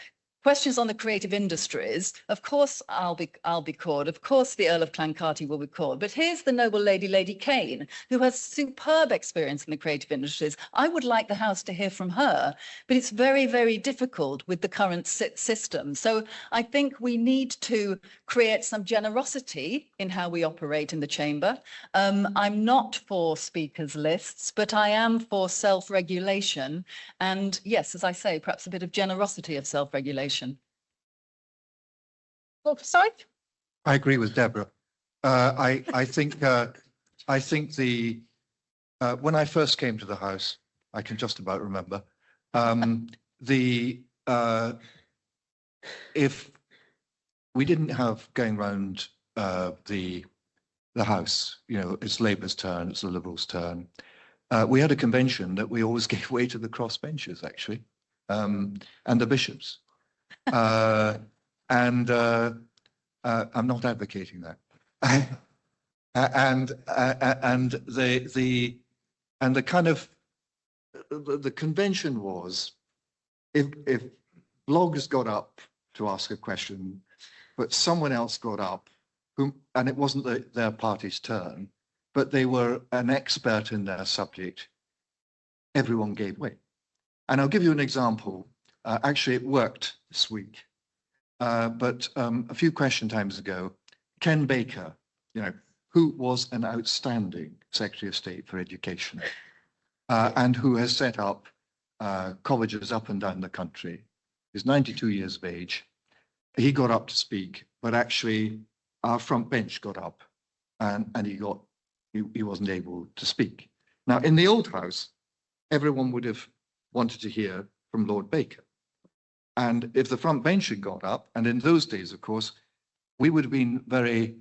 Questions on the creative industries. Of course, I'll be called. Of course, the Earl of Clancarty will be called. But here's the noble lady, Lady Kane, who has superb experience in the creative industries. I would like the House to hear from her, but it's very, very difficult with the current system. So I think we need to create some generosity in how we operate in the chamber. I'm not for speakers lists, but I am for self-regulation. And yes, as I say, perhaps a bit of generosity of self-regulation. Lord Forsyth? I agree with Deborah. I think when I first came to the House, I can just about remember, if we didn't have going round the House, you know, it's Labour's turn, it's the Liberals' turn. We had a convention that we always gave way to the crossbenchers, actually, and the bishops. I'm not advocating that. And the kind of the convention was if bloggers got up to ask a question, but someone else got up, and it wasn't their party's turn, but they were an expert in their subject, everyone gave way. And I'll give you an example. Actually, it worked this week. But a few question times ago, Ken Baker, you know, who was an outstanding Secretary of State for Education and who has set up colleges up and down the country, is 92 years of age. He got up to speak, but actually our front bench got up and he wasn't able to speak. Now, in the old House, everyone would have wanted to hear from Lord Baker. And if the front bench had got up, and in those days, of course, we would have been very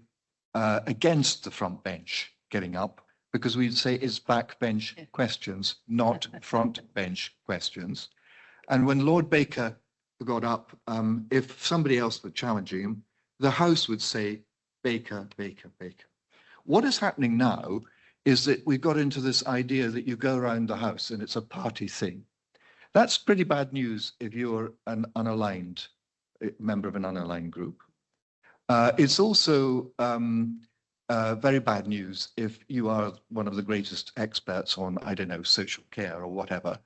against the front bench getting up, because we'd say it's backbench questions, not front bench questions. And when Lord Baker got up, if somebody else was challenging him, the House would say, Baker, Baker, Baker. What is happening now is that we've got into this idea that you go around the House and it's a party thing. That's pretty bad news if you're an unaligned member of an unaligned group. It's also very bad news if you are one of the greatest experts on, I don't know, social care or whatever,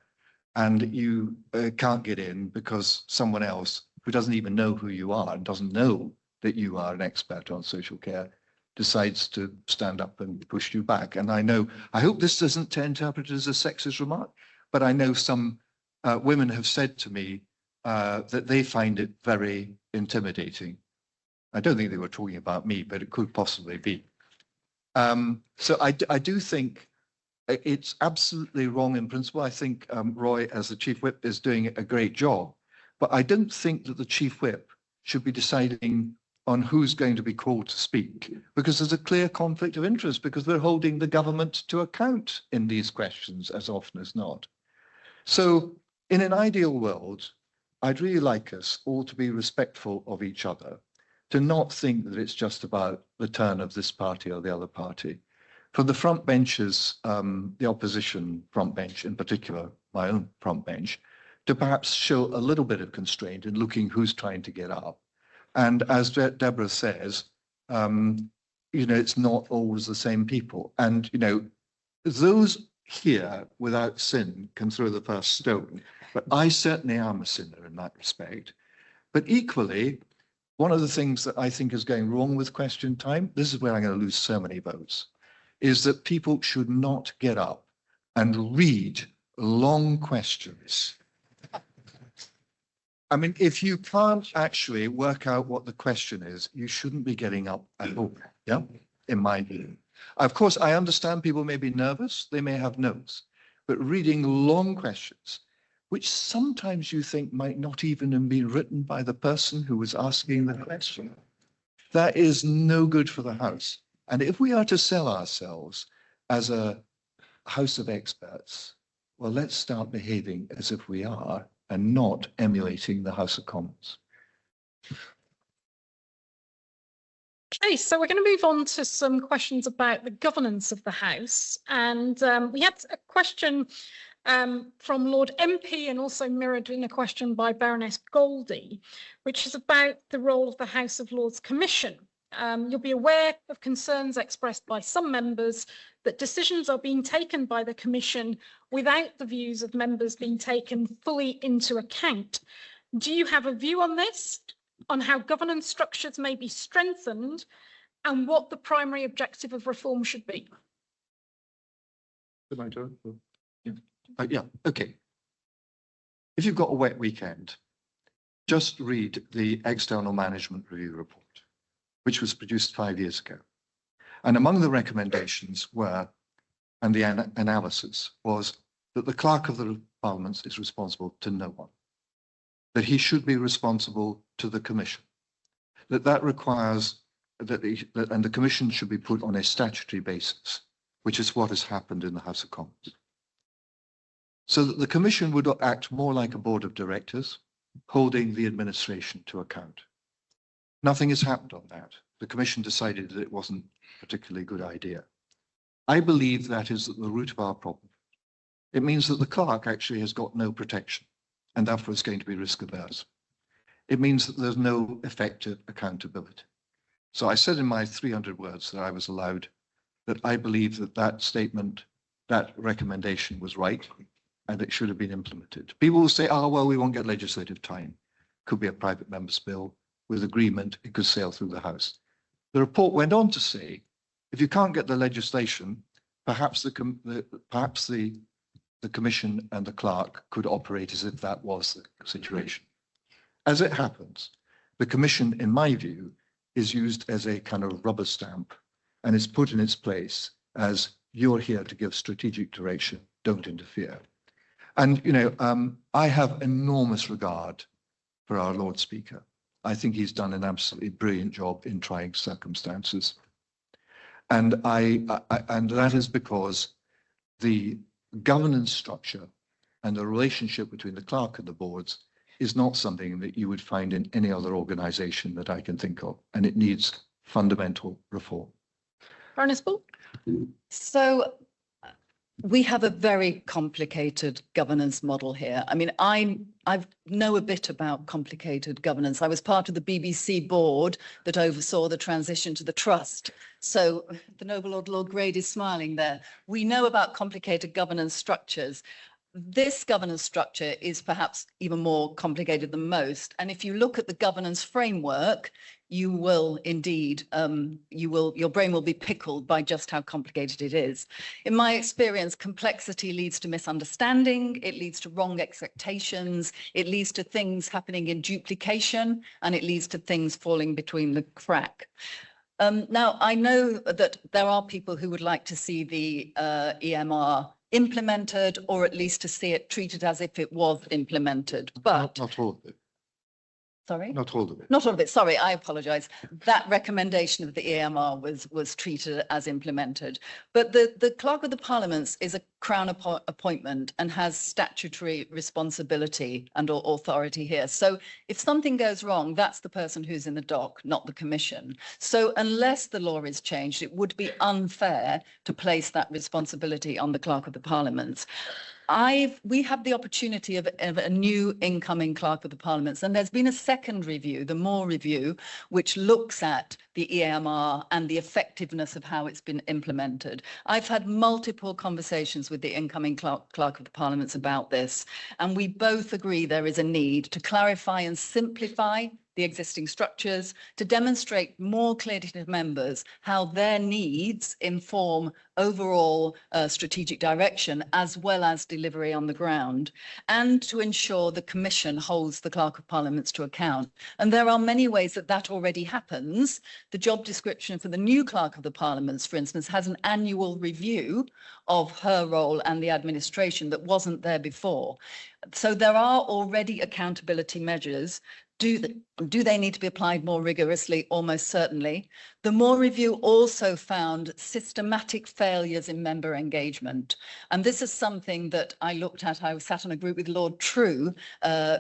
and you can't get in because someone else who doesn't even know who you are and doesn't know that you are an expert on social care decides to stand up and push you back. And I hope this doesn't interpret as a sexist remark, but I know some women have said to me that they find it very intimidating. I don't think they were talking about me, but it could possibly be. So I do think it's absolutely wrong in principle. I think Roy, as the Chief Whip, is doing a great job. But I don't think that the Chief Whip should be deciding on who's going to be called to speak, because there's a clear conflict of interest, because we're holding the government to account in these questions as often as not. So in an ideal world, I'd really like us all to be respectful of each other, to not think that it's just about the turn of this party or the other party. For the front benches, the opposition front bench in particular, my own front bench, to perhaps show a little bit of constraint in looking who's trying to get up. And as Deborah says, you know, it's not always the same people. And, you know, those here without sin can throw the first stone. But I certainly am a sinner in that respect. But equally, one of the things that I think is going wrong with question time, this is where I'm going to lose so many votes, is that people should not get up and read long questions. I mean, if you can't actually work out what the question is, you shouldn't be getting up at all, yeah, in my view. Of course, I understand people may be nervous, they may have notes, but reading long questions, which sometimes you think might not even have been written by the person who was asking the question, that is no good for the House. And if we are to sell ourselves as a House of experts, well, let's start behaving as if we are and not emulating the House of Commons. Okay, so we're going to move on to some questions about the governance of the House. And we had a question from Lord MP and also mirrored in a question by Baroness Goldie, which is about the role of the House of Lords Commission. You'll be aware of concerns expressed by some members that decisions are being taken by the Commission without the views of members being taken fully into account. Do you have a view on this, on how governance structures may be strengthened, and what the primary objective of reform should be? Yeah, okay. If you've got a wet weekend, just read the External Management Review report, which was produced 5 years ago. And among the recommendations were, and the analysis was, that the Clerk of the Parliament is responsible to no one, that he should be responsible to the Commission, that requires that and the Commission should be put on a statutory basis, which is what has happened in the House of Commons. So that the Commission would act more like a board of directors, holding the administration to account. Nothing has happened on that. The Commission decided that it wasn't a particularly good idea. I believe that is at the root of our problem. It means that the clerk actually has got no protection and therefore is going to be risk averse. It means that there's no effective accountability. So I said in my 300 words that I was allowed that I believe that that statement, that recommendation was right and it should have been implemented. People will say, oh, well, we won't get legislative time. Could be a private member's bill. With agreement, it could sail through the House. The report went on to say, if you can't get the legislation, perhaps the Commission and the clerk could operate as if that was the situation. As it happens, the Commission, in my view, is used as a kind of rubber stamp and is put in its place as you're here to give strategic direction, don't interfere. And, you know, I have enormous regard for our Lord Speaker. I think he's done an absolutely brilliant job in trying circumstances. And and that is because the governance structure and the relationship between the clerk and the boards is not something that you would find in any other organisation that I can think of, and it needs fundamental reform. Baroness Bull? So we have a very complicated governance model here. I mean, I know a bit about complicated governance. I was part of the BBC board that oversaw the transition to the trust. So the noble Lord Grade is smiling there. We know about complicated governance structures. This governance structure is perhaps even more complicated than most. And if you look at the governance framework, you will indeed, your brain will be pickled by just how complicated it is. In my experience, complexity leads to misunderstanding, it leads to wrong expectations, it leads to things happening in duplication, and it leads to things falling between the crack. Now, I know that there are people who would like to see the EMR implemented, or at least to see it treated as if it was implemented, but Not all of it. sorry, Not all of it. not all of it. Sorry, I apologise. That recommendation of the EMR was treated as implemented, but the Clerk of the Parliament is a Crown appointment and has statutory responsibility and authority here. So if something goes wrong, that's the person who's in the dock, not the Commission. So unless the law is changed, it would be unfair to place that responsibility on the Clerk of the Parliament. We have the opportunity of a new incoming Clerk of the Parliament, and there's been a second review, the Moore review, which looks at the EMR and the effectiveness of how it's been implemented. I've had multiple conversations with the incoming Clerk of the Parliament about this, and we both agree there is a need to clarify and simplify the existing structures, to demonstrate more clearly to members how their needs inform overall strategic direction as well as delivery on the ground, and to ensure the Commission holds the Clerk of Parliament to account. And there are many ways that that already happens. The job description for the new Clerk of the Parliament, for instance, has an annual review of her role and the administration that wasn't there before. So there are already accountability measures. Do they need to be applied more rigorously? Almost certainly. The Moore Review also found systematic failures in member engagement. And this is something that I looked at. I sat on a group with Lord True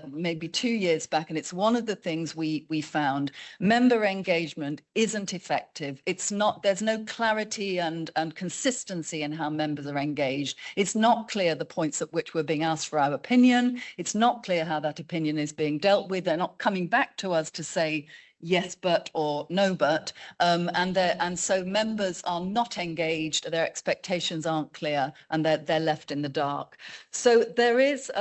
maybe 2 years back, and it's one of the things we found. Member engagement isn't effective. It's not, there's no clarity and consistency in how members are engaged. It's not clear the points at which we're being asked for our opinion. It's not clear how that opinion is being dealt with. They're not coming back to us to say yes but or no but, and so members are not engaged, their expectations aren't clear, and they're left in the dark. So there is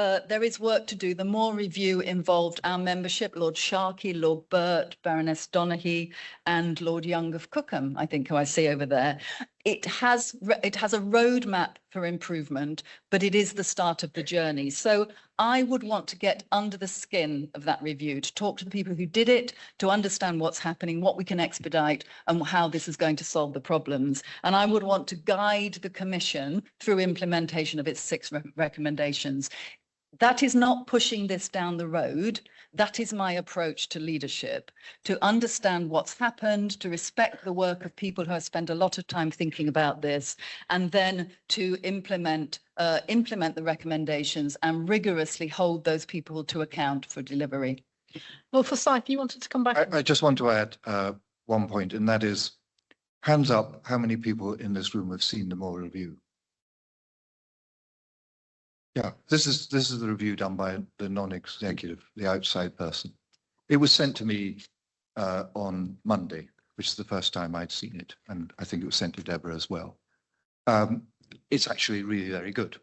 work to do. The Moore Review involved our membership, Lord Sharkey, Lord Burt, Baroness Donaghy, and Lord Young of Cookham, I think, who I see over there. It has a roadmap for improvement, but it is the start of the journey. So I would want to get under the skin of that review, to talk to the people who did it, to understand what's happening, what we can expedite, and how this is going to solve the problems. And I would want to guide the Commission through implementation of its 6 recommendations. That is not pushing this down the road. That is my approach to leadership, to understand what's happened, to respect the work of people who have spent a lot of time thinking about this, and then to implement the recommendations and rigorously hold those people to account for delivery. Lord Forsyth, you wanted to come back? I just want to add one point, and that is, hands up, how many people in this room have seen the Moore Review? Yeah, this is the review done by the non-executive, the outside person. It was sent to me on Monday, which is the first time I'd seen it, and I think it was sent to Deborah as well. It's actually really very good.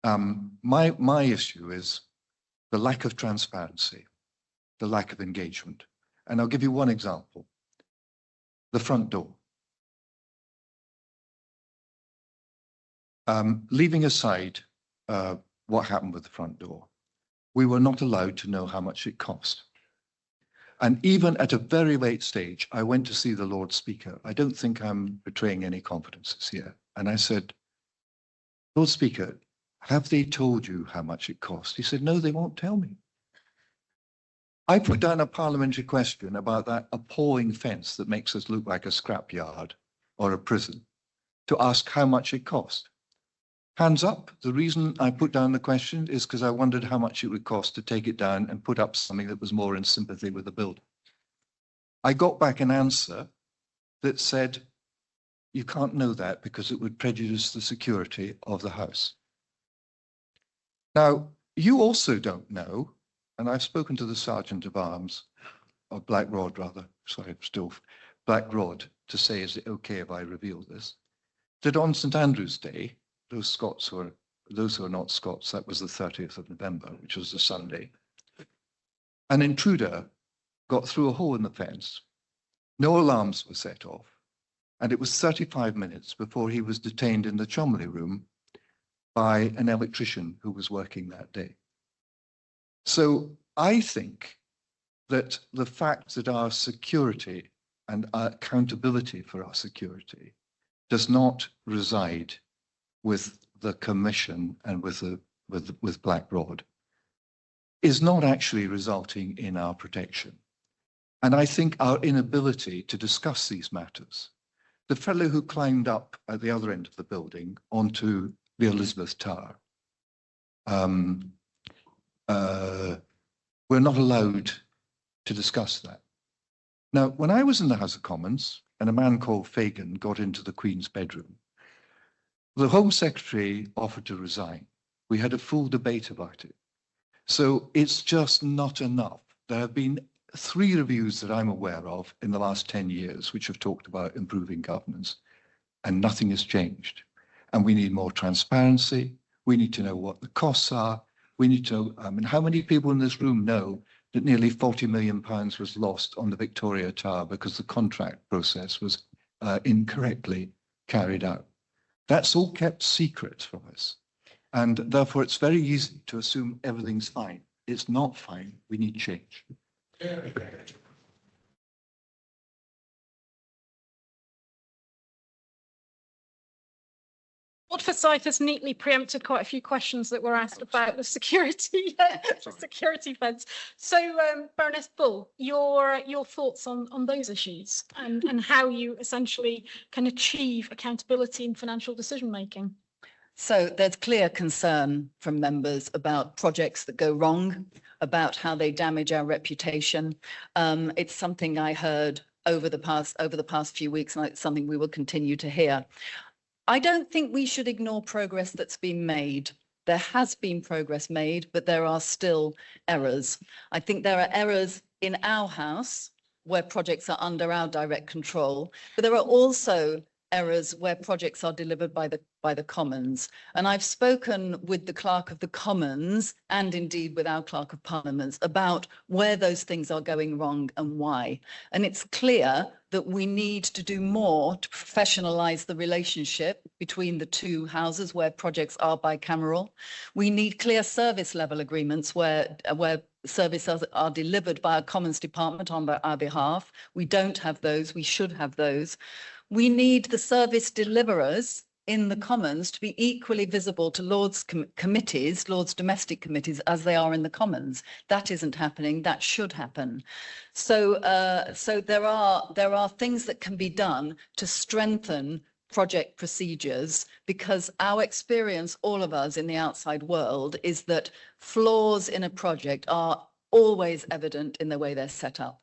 My issue is the lack of transparency, the lack of engagement, and I'll give you one example: the front door. Leaving aside what happened with the front door, we were not allowed to know how much it cost. And even at a very late stage, I went to see the Lord Speaker. I don't think I'm betraying any confidences here. And I said, Lord Speaker, have they told you how much it cost? He said, no, they won't tell me. I put down a parliamentary question about that appalling fence that makes us look like a scrapyard or a prison, to ask how much it cost. Hands up. The reason I put down the question is because I wondered how much it would cost to take it down and put up something that was more in sympathy with the building. I got back an answer that said, you can't know that because it would prejudice the security of the house. Now, you also don't know, and I've spoken to the Sergeant of Arms, or Black Rod rather, sorry, still Black Rod, to say, is it okay if I reveal this, that on St. Andrew's Day, those who are not Scots, that was the 30th of November, which was the Sunday. An intruder got through a hole in the fence. No alarms were set off. And it was 35 minutes before he was detained in the Cholmondeley room by an electrician who was working that day. So I think that the fact that our security and our accountability for our security does not reside with the Commission and with Black Rod is not actually resulting in our protection. And I think our inability to discuss these matters, the fellow who climbed up at the other end of the building onto the Elizabeth Tower, we're not allowed to discuss that. Now, when I was in the House of Commons and a man called Fagan got into the Queen's bedroom, the Home Secretary offered to resign. We had a full debate about it. So it's just not enough. There have been 3 reviews that I'm aware of in the last 10 years, which have talked about improving governance, and nothing has changed. And we need more transparency. We need to know what the costs are. We need to know, how many people in this room know that nearly £40 million was lost on the Victoria Tower because the contract process was incorrectly carried out. That's all kept secret from us. And therefore, it's very easy to assume everything's fine. It's not fine. We need change. Lord Forsyth has neatly preempted quite a few questions that were asked about the security, the security fence. So, Baroness Bull, your thoughts on those issues and how you essentially can achieve accountability in financial decision making. So there's clear concern from members about projects that go wrong, about how they damage our reputation. It's something I heard over the past few weeks, and it's something we will continue to hear. I don't think we should ignore progress that's been made. There has been progress made, but there are still errors. I think there are errors in our house where projects are under our direct control, but there are also errors where projects are delivered by the Commons. And I've spoken with the Clerk of the Commons and indeed with our Clerk of Parliament about where those things are going wrong and why. And it's clear that we need to do more to professionalise the relationship between the two houses where projects are bicameral. We need clear service level agreements where services are delivered by a Commons department on our behalf. We don't have those. We should have those. We need the service deliverers in the Commons to be equally visible to Lords committees, Lords domestic committees, as they are in the Commons. That isn't happening. That should happen. So there are things that can be done to strengthen project procedures, because our experience, all of us in the outside world, is that flaws in a project are always evident in the way they're set up.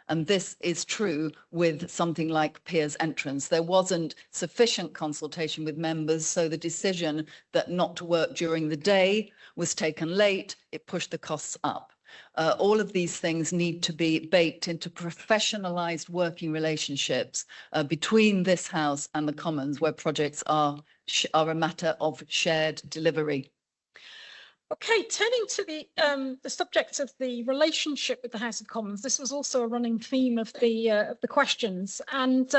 And this is true with something like Piers Entrance. There wasn't sufficient consultation with members, so the decision that not to work during the day was taken late. It pushed the costs up. All of these things need to be baked into professionalised working relationships between this House and the Commons, where projects are a matter of shared delivery. Okay, turning to the subject of the relationship with the House of Commons, this was also a running theme of the questions. And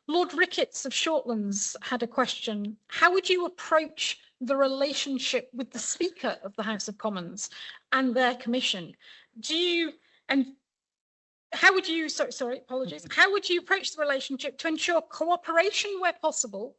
Lord Ricketts of Shortlands had a question. How would you approach the relationship with the Speaker of the House of Commons and their commission? How would you approach the relationship to ensure cooperation where possible,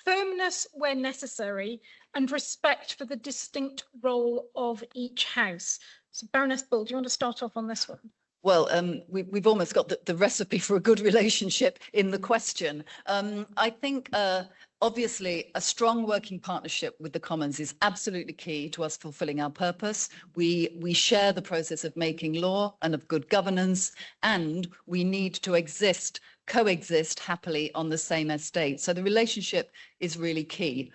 firmness where necessary, and respect for the distinct role of each house? So Baroness Bull, do you want to start off on this one? Well, we've almost got the recipe for a good relationship in the question. I think obviously a strong working partnership with the Commons is absolutely key to us fulfilling our purpose. We share the process of making law and of good governance, and we need to coexist happily on the same estate. So the relationship is really key.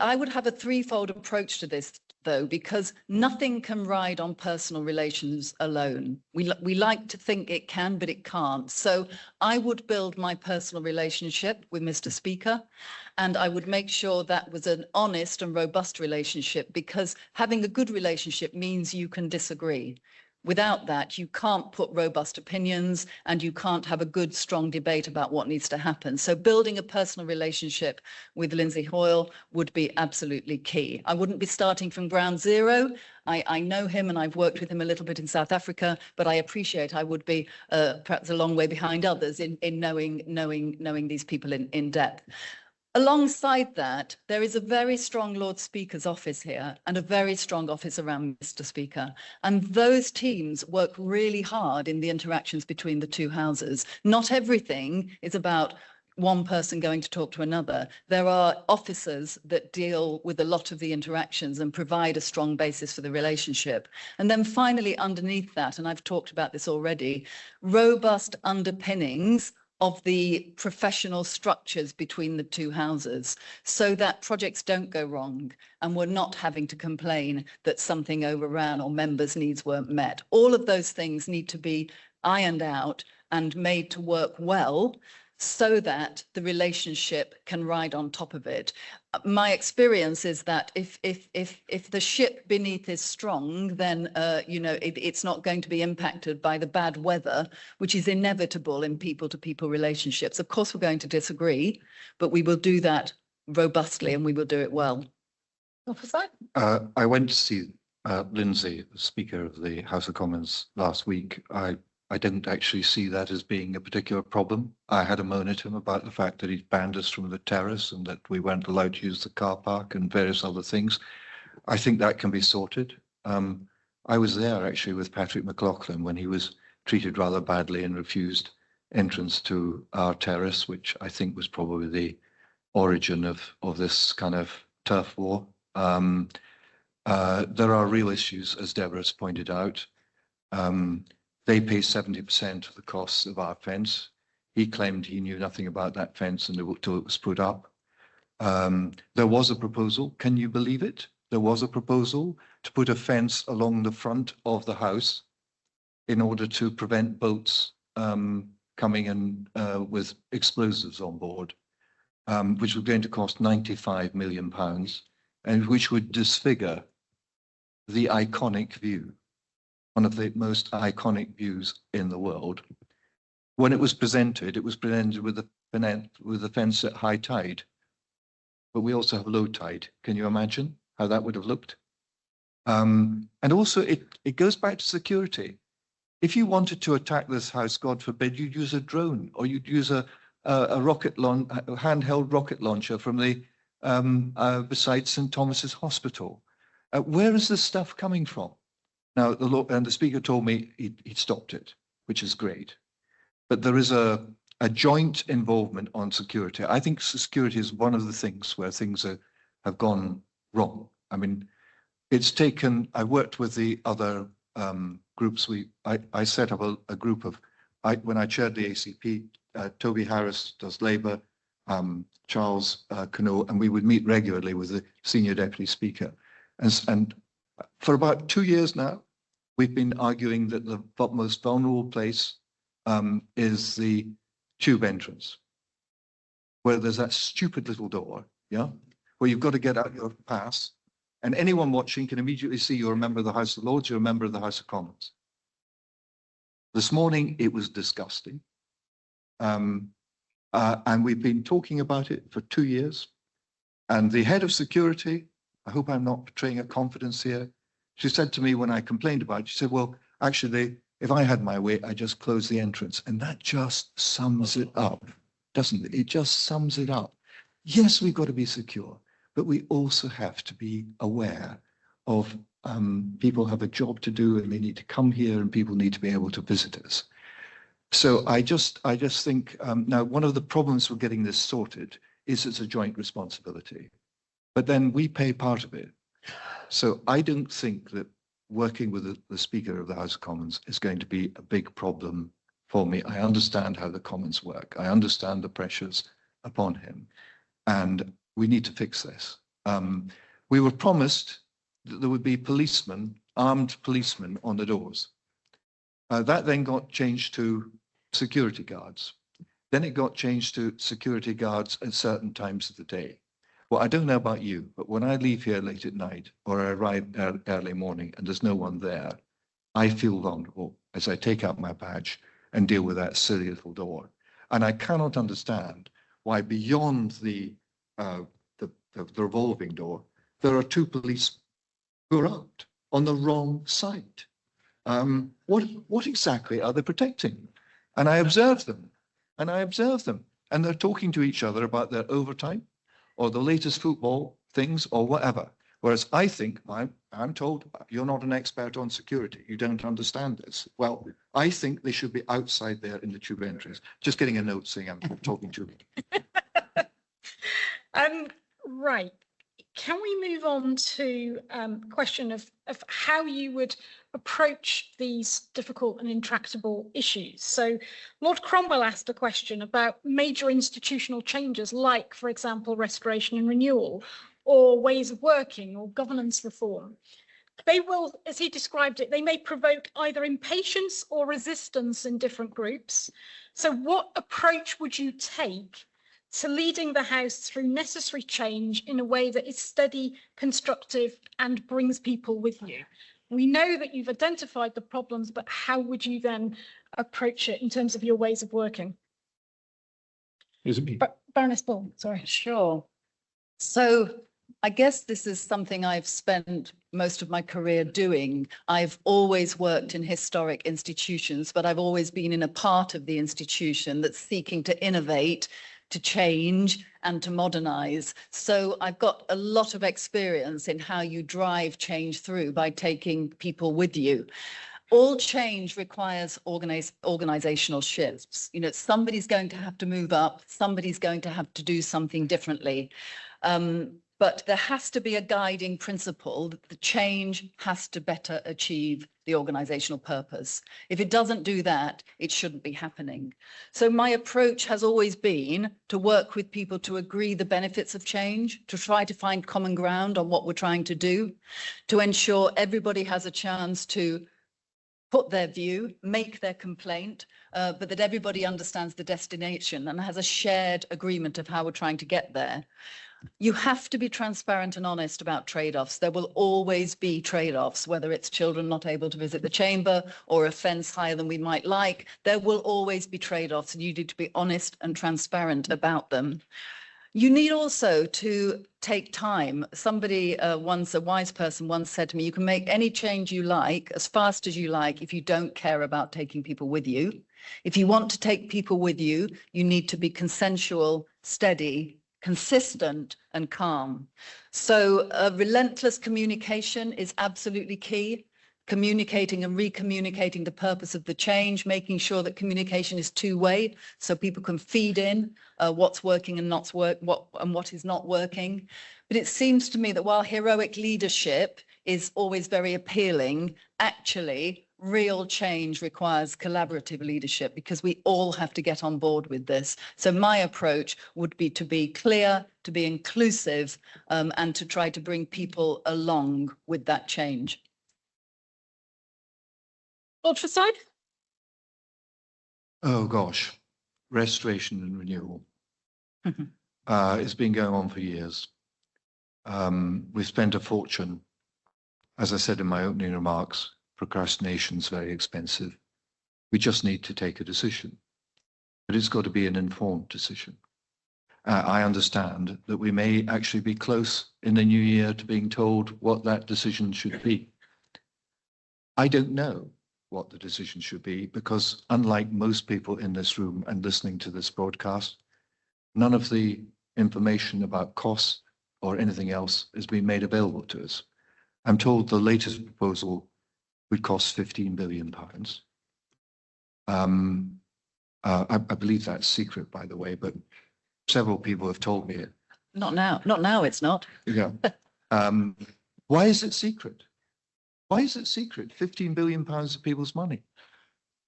I would have a threefold approach to this, though, because nothing can ride on personal relations alone. We like to think it can, but it can't. So I would build my personal relationship with Mr. Speaker, and I would make sure that was an honest and robust relationship, because having a good relationship means you can disagree. Without that, you can't put robust opinions and you can't have a good, strong debate about what needs to happen. So building a personal relationship with Lindsay Hoyle would be absolutely key. I wouldn't be starting from ground zero. I know him and I've worked with him a little bit in South Africa, but I appreciate I would be perhaps a long way behind others in knowing these people in depth. Alongside that, there is a very strong Lord Speaker's office here and a very strong office around Mr. Speaker. And those teams work really hard in the interactions between the two houses. Not everything is about one person going to talk to another. There are officers that deal with a lot of the interactions and provide a strong basis for the relationship. And then finally, underneath that, and I've talked about this already, robust underpinnings of the professional structures between the two houses, so that projects don't go wrong and we're not having to complain that something overran or members' needs weren't met. All of those things need to be ironed out and made to work well, so that the relationship can ride on top of it. My experience is that if the ship beneath is strong, then it's not going to be impacted by the bad weather, which is inevitable in people-to-people relationships. Of course, we're going to disagree, but we will do that robustly and we will do it well. I went to see Lindsay, the Speaker of the House of Commons, last week. I I didn't actually see that as being a particular problem. I had a moan at him about the fact that he'd banned us from the terrace and that we weren't allowed to use the car park and various other things. I think that can be sorted. I was there actually with Patrick McLaughlin when he was treated rather badly and refused entrance to our terrace, which I think was probably the origin of this kind of turf war. There are real issues, as Deborah's pointed out. They pay 70% of the costs of our fence. He claimed he knew nothing about that fence until it was put up. There was a proposal, can you believe it? There was a proposal to put a fence along the front of the house in order to prevent boats coming in with explosives on board, which was going to cost £95 million and which would disfigure the iconic view, one of the most iconic views in the world. When it was presented with the fence at high tide, but we also have low tide. Can you imagine how that would have looked? And also it goes back to security. If you wanted to attack this house, God forbid, you'd use a drone or you'd use a handheld rocket launcher from the beside St. Thomas's Hospital. Where is this stuff coming from? Now, the Speaker told me he'd stopped it, which is great. But there is a joint involvement on security. I think security is one of the things where things have gone wrong. I mean, it's taken, I worked with the other groups. I set up a group of, when I chaired the ACP, Toby Harris does Labour, Charles Cano, and we would meet regularly with the Senior Deputy Speaker. And for about 2 years now, we've been arguing that the most vulnerable place is the tube entrance, where there's that stupid little door, yeah, where you've got to get out your pass, and anyone watching can immediately see you're a member of the House of Lords, you're a member of the House of Commons. This morning, it was disgusting. And we've been talking about it for 2 years. And the head of security, I hope I'm not betraying her confidence here, she said to me when I complained about it, she said, well, actually, if I had my way, I just close the entrance. And that just sums it up, doesn't it? It just sums it up. Yes, we've got to be secure, but we also have to be aware of people have a job to do and they need to come here and people need to be able to visit us. So I just think now one of the problems with getting this sorted is it's a joint responsibility, but then we pay part of it. So I don't think that working with the Speaker of the House of Commons is going to be a big problem for me. I understand how the Commons work. I understand the pressures upon him, and we need to fix this. We were promised that there would be policemen, armed policemen on the doors. That then got changed to security guards. Then it got changed to security guards at certain times of the day. Well, I don't know about you, but when I leave here late at night or I arrive early morning and there's no one there, I feel vulnerable as I take out my badge and deal with that silly little door. And I cannot understand why beyond the revolving door, there are 2 police who are out on the wrong side. What exactly are they protecting? And I observe them, and they're talking to each other about their overtime or the latest football things or whatever. Whereas I think, I'm told, you're not an expert on security, you don't understand this. Well, I think they should be outside there in the tube entrance. Just getting a note saying I'm talking to you. Right. Can we move on to a question of how you would approach these difficult and intractable issues? So Lord Cromwell asked a question about major institutional changes like, for example, restoration and renewal, or ways of working or governance reform. They will, as he described it, they may provoke either impatience or resistance in different groups. So what approach would you take to leading the House through necessary change in a way that is steady, constructive, and brings people with you? We know that you've identified the problems, but how would you then approach it in terms of your ways of working? Is it me? Baroness Bull, sorry. Sure. So I guess this is something I've spent most of my career doing. I've always worked in historic institutions, but I've always been in a part of the institution that's seeking to innovate, to change and to modernize. So I've got a lot of experience in how you drive change through by taking people with you. All change requires organizational shifts. You know, somebody's going to have to move up, somebody's going to have to do something differently. But there has to be a guiding principle that the change has to better achieve the organizational purpose. If it doesn't do that, it shouldn't be happening. So my approach has always been to work with people to agree the benefits of change, to try to find common ground on what we're trying to do, to ensure everybody has a chance to put their view, make their complaint, but that everybody understands the destination and has a shared agreement of how we're trying to get there. You have to be transparent and honest about trade-offs. There will always be trade-offs, whether it's children not able to visit the chamber or a fence higher than we might like. There will always be trade-offs, and you need to be honest and transparent about them. You need also to take time. Somebody a wise person once said to me, you can make any change you like as fast as you like if you don't care about taking people with you. If you want to take people with you, you need to be consensual, steady, consistent and calm. So relentless communication is absolutely key. Communicating and recommunicating the purpose of the change, making sure that communication is two-way so people can feed in what's working and what is not working. But it seems to me that while heroic leadership is always very appealing, actually real change requires collaborative leadership because we all have to get on board with this. So my approach would be to be clear, to be inclusive, and to try to bring people along with that change. Lord Forsyth? Oh gosh, restoration and renewal. It's been going on for years. We've spent a fortune. As I said in my opening remarks, procrastination's very expensive. We just need to take a decision, but it's got to be an informed decision. I understand that we may actually be close in the new year to being told what that decision should be. I don't know what the decision should be because, unlike most people in this room and listening to this broadcast, none of the information about costs or anything else has been made available to us. I'm told the latest proposal would cost £15 billion. I believe that's secret, by the way, but several people have told me it. Not now, it's not. Yeah. Why is it secret? Why is it secret? £15 billion of people's money.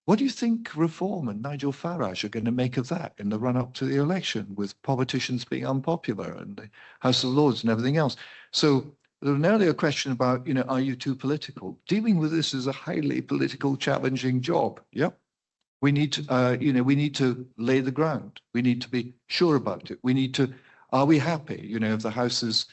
What do you think Reform and Nigel Farage are going to make of that in the run-up to the election, with politicians being unpopular and the House of Lords and everything else? So there was an earlier question about, are you too political? Dealing with this is a highly political, challenging job. Yep. We need to, we need to lay the ground. We need to be sure about it. We need to, are we happy, if the House is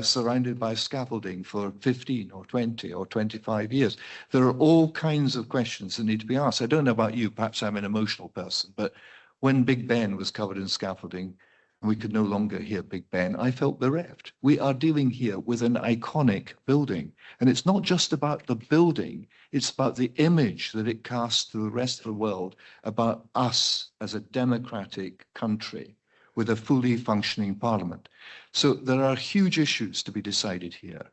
surrounded by scaffolding for 15 or 20 or 25 years. There are all kinds of questions that need to be asked. I don't know about you, perhaps I'm an emotional person, but when Big Ben was covered in scaffolding and we could no longer hear Big Ben, I felt bereft. We are dealing here with an iconic building, and it's not just about the building, it's about the image that it casts to the rest of the world about us as a democratic country with a fully functioning parliament. So there are huge issues to be decided here.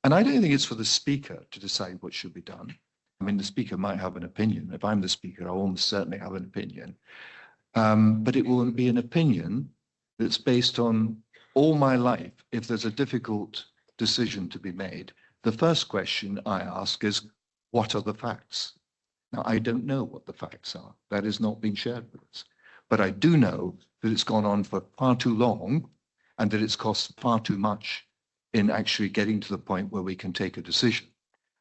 And I don't think it's for the Speaker to decide what should be done. I mean, the Speaker might have an opinion. If I'm the Speaker, I will almost certainly have an opinion. But it will be an opinion that's based on all my life. If there's a difficult decision to be made, the first question I ask is, what are the facts? Now, I don't know what the facts are. That has not been shared with us. But I do know that it's gone on for far too long and that it's cost far too much in actually getting to the point where we can take a decision.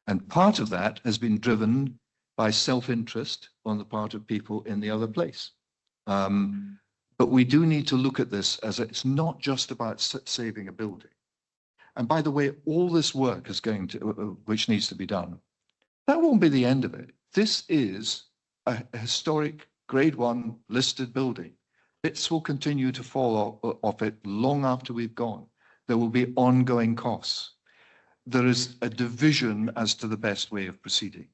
And part of that has been driven by self-interest on the part of people in the other place. But we do need to look at this as it's not just about saving a building. And by the way, all this work is going to, which needs to be done, that won't be the end of it. This is a historic Grade 1 listed building. Bits will continue to fall off it long after we've gone. There will be ongoing costs. there is a division as to the best way of proceeding.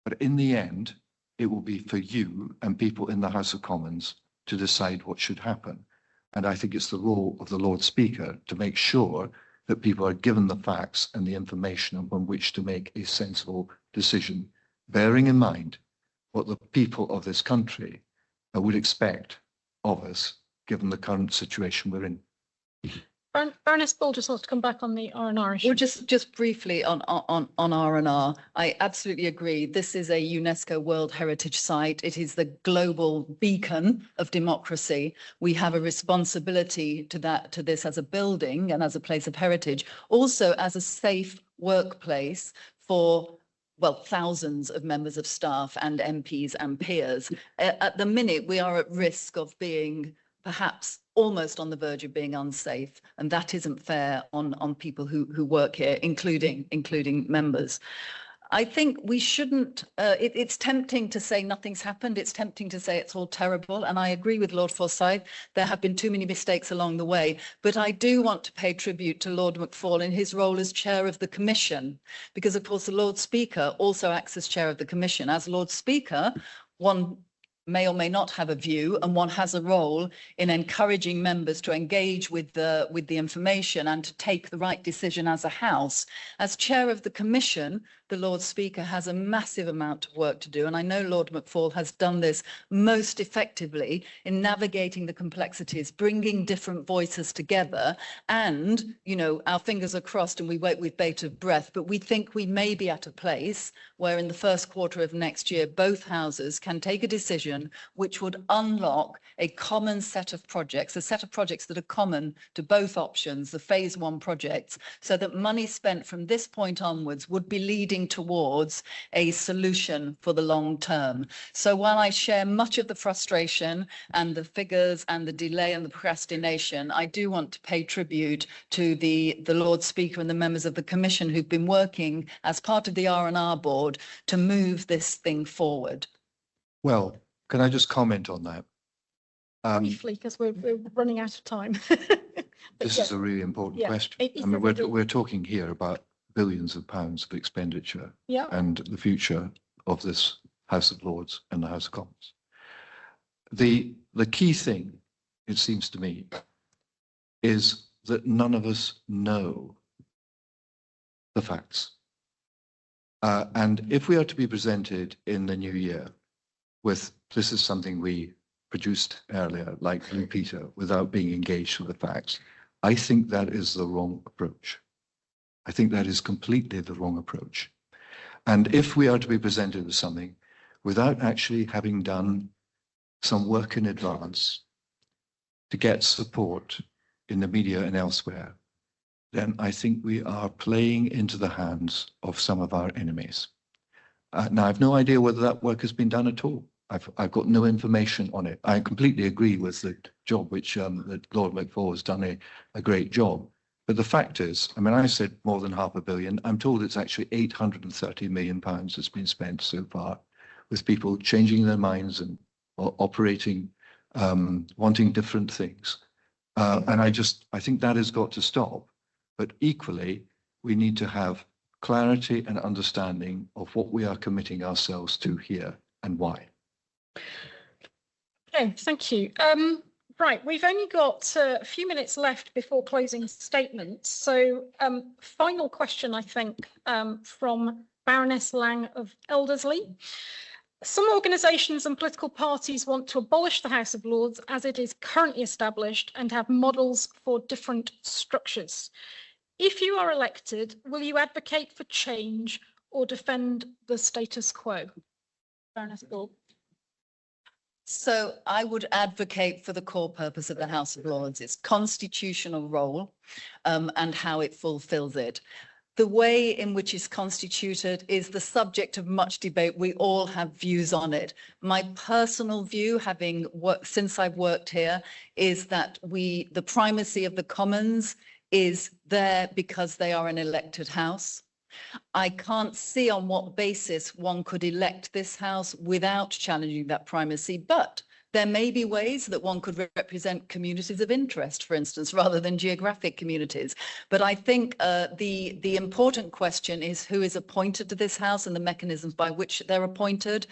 But in the end, it will be for you and people in the House of Commons to decide what should happen. And I think it's the role of the Lord Speaker to make sure that people are given the facts and the information upon which to make a sensible decision, bearing in mind what the people of this country would expect of us, given the current situation we're in. Baroness Bull just wants to come back on the R&R issue. Well, just briefly on R&R, I absolutely agree. This is a UNESCO World Heritage Site. It is the global beacon of democracy. We have a responsibility to this as a building and as a place of heritage, also as a safe workplace for, well, thousands of members of staff and MPs and peers. At the minute, we are at risk of being perhaps almost on the verge of being unsafe, and that isn't fair on people who work here, including members. I think we shouldn't, it's tempting to say nothing's happened. It's tempting to say it's all terrible. And I agree with Lord Forsyth. There have been too many mistakes along the way. But I do want to pay tribute to Lord McFall in his role as chair of the commission, because of course the Lord Speaker also acts as chair of the commission. As Lord Speaker, one may or may not have a view, and one has a role in encouraging members to engage with the information and to take the right decision as a house. As chair of the commission, the Lord Speaker has a massive amount of work to do, and I know Lord McFall has done this most effectively in navigating the complexities, bringing different voices together, and, you know, our fingers are crossed and we wait with bated breath, but we think we may be at a place where in the first quarter of next year, both houses can take a decision which would unlock a common set of projects, a set of projects that are common to both options, the phase one projects, so that money spent from this point onwards would be leading towards a solution for the long term. So while I share much of the frustration and the figures and the delay and the procrastination, I do want to pay tribute to the Lord Speaker and the members of the Commission who've been working as part of the R&R board to move this thing forward. Well, can I just comment on that? Briefly, because we're running out of time. This is a really important question. I mean, we're talking here about billions of pounds of expenditure and the future of this House of Lords and the House of Commons. The key thing, it seems to me, is that none of us know the facts. And if we are to be presented in the new year with, this is something we produced earlier, like Blue Peter, without being engaged with the facts, I think that is the wrong approach. I think that is completely the wrong approach. And if we are to be presented with something without actually having done some work in advance to get support in the media and elsewhere, then I think we are playing into the hands of some of our enemies. Now, I've no idea whether that work has been done at all. I've got no information on it. I completely agree with the job which that Lord McFall has done a great job. But the fact is, I mean, I said more than £500 million. I'm told it's actually £830 million that's been spent so far, with people changing their minds and operating, wanting different things. And I think that has got to stop. But equally, we need to have clarity and understanding of what we are committing ourselves to here and why. Okay, thank you. Right, we've only got a few minutes left before closing statements. So final question, I think, from Baroness Lang of Elderslie. Some organisations and political parties want to abolish the House of Lords as it is currently established and have models for different structures. If you are elected, will you advocate for change or defend the status quo? Baroness Bull. So I would advocate for the core purpose of the House of Lords, its constitutional role and how it fulfills it. The way in which it's constituted is the subject of much debate. We all have views on it. My personal view, having worked since I've worked here, is that the primacy of the Commons is there because they are an elected house. I can't see on what basis one could elect this house without challenging that primacy, but There may be ways that one could represent communities of interest, for instance, rather than geographic communities. But I think the important question is who is appointed to this House and the mechanisms by which they're appointed.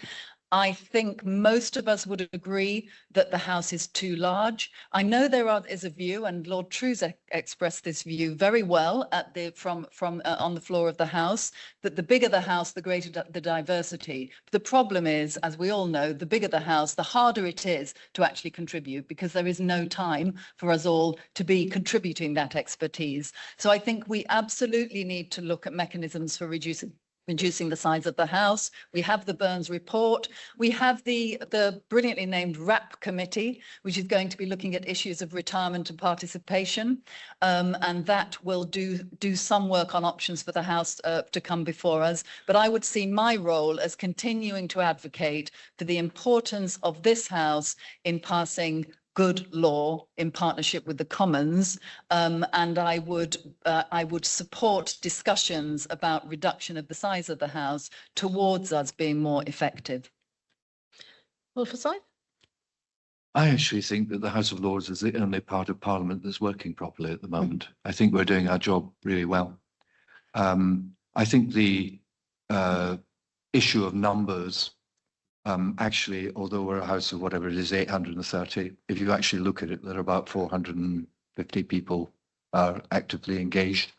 I think most of us would agree that the House is too large. I know is a view, and Lord Trews expressed this view very well at on the floor of the House, that the bigger the House, the greater the diversity. The problem is, as we all know, the bigger the House, the harder it is to actually contribute, because there is no time for us all to be contributing that expertise. So I think we absolutely need to look at mechanisms for reducing the size of the House. We have the Burns report. We have the brilliantly named RAP committee, which is going to be looking at issues of retirement and participation. And that will do some work on options for the House to come before us. But I would see my role as continuing to advocate for the importance of this House in passing good law in partnership with the Commons, and I would support discussions about reduction of the size of the House towards us being more effective. Lord Forsyth? I actually think that the House of Lords is the only part of Parliament that's working properly at the moment. I think we're doing our job really well. I think the issue of numbers, actually, although we're a house of whatever it is, 830, if you actually look at it, there are about 450 people are actively engaged.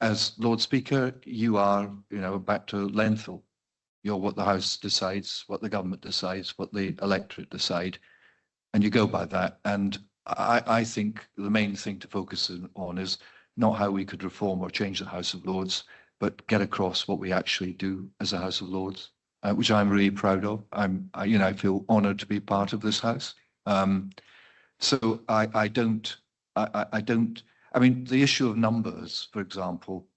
As Lord Speaker, you are, back to Lenthal. You're what the House decides, what the government decides, what the electorate decide, and you go by that. And I think the main thing to focus on is not how we could reform or change the House of Lords, but get across what we actually do as a House of Lords, which I'm really proud of. I feel honoured to be part of this House. So I mean, the issue of numbers, for example,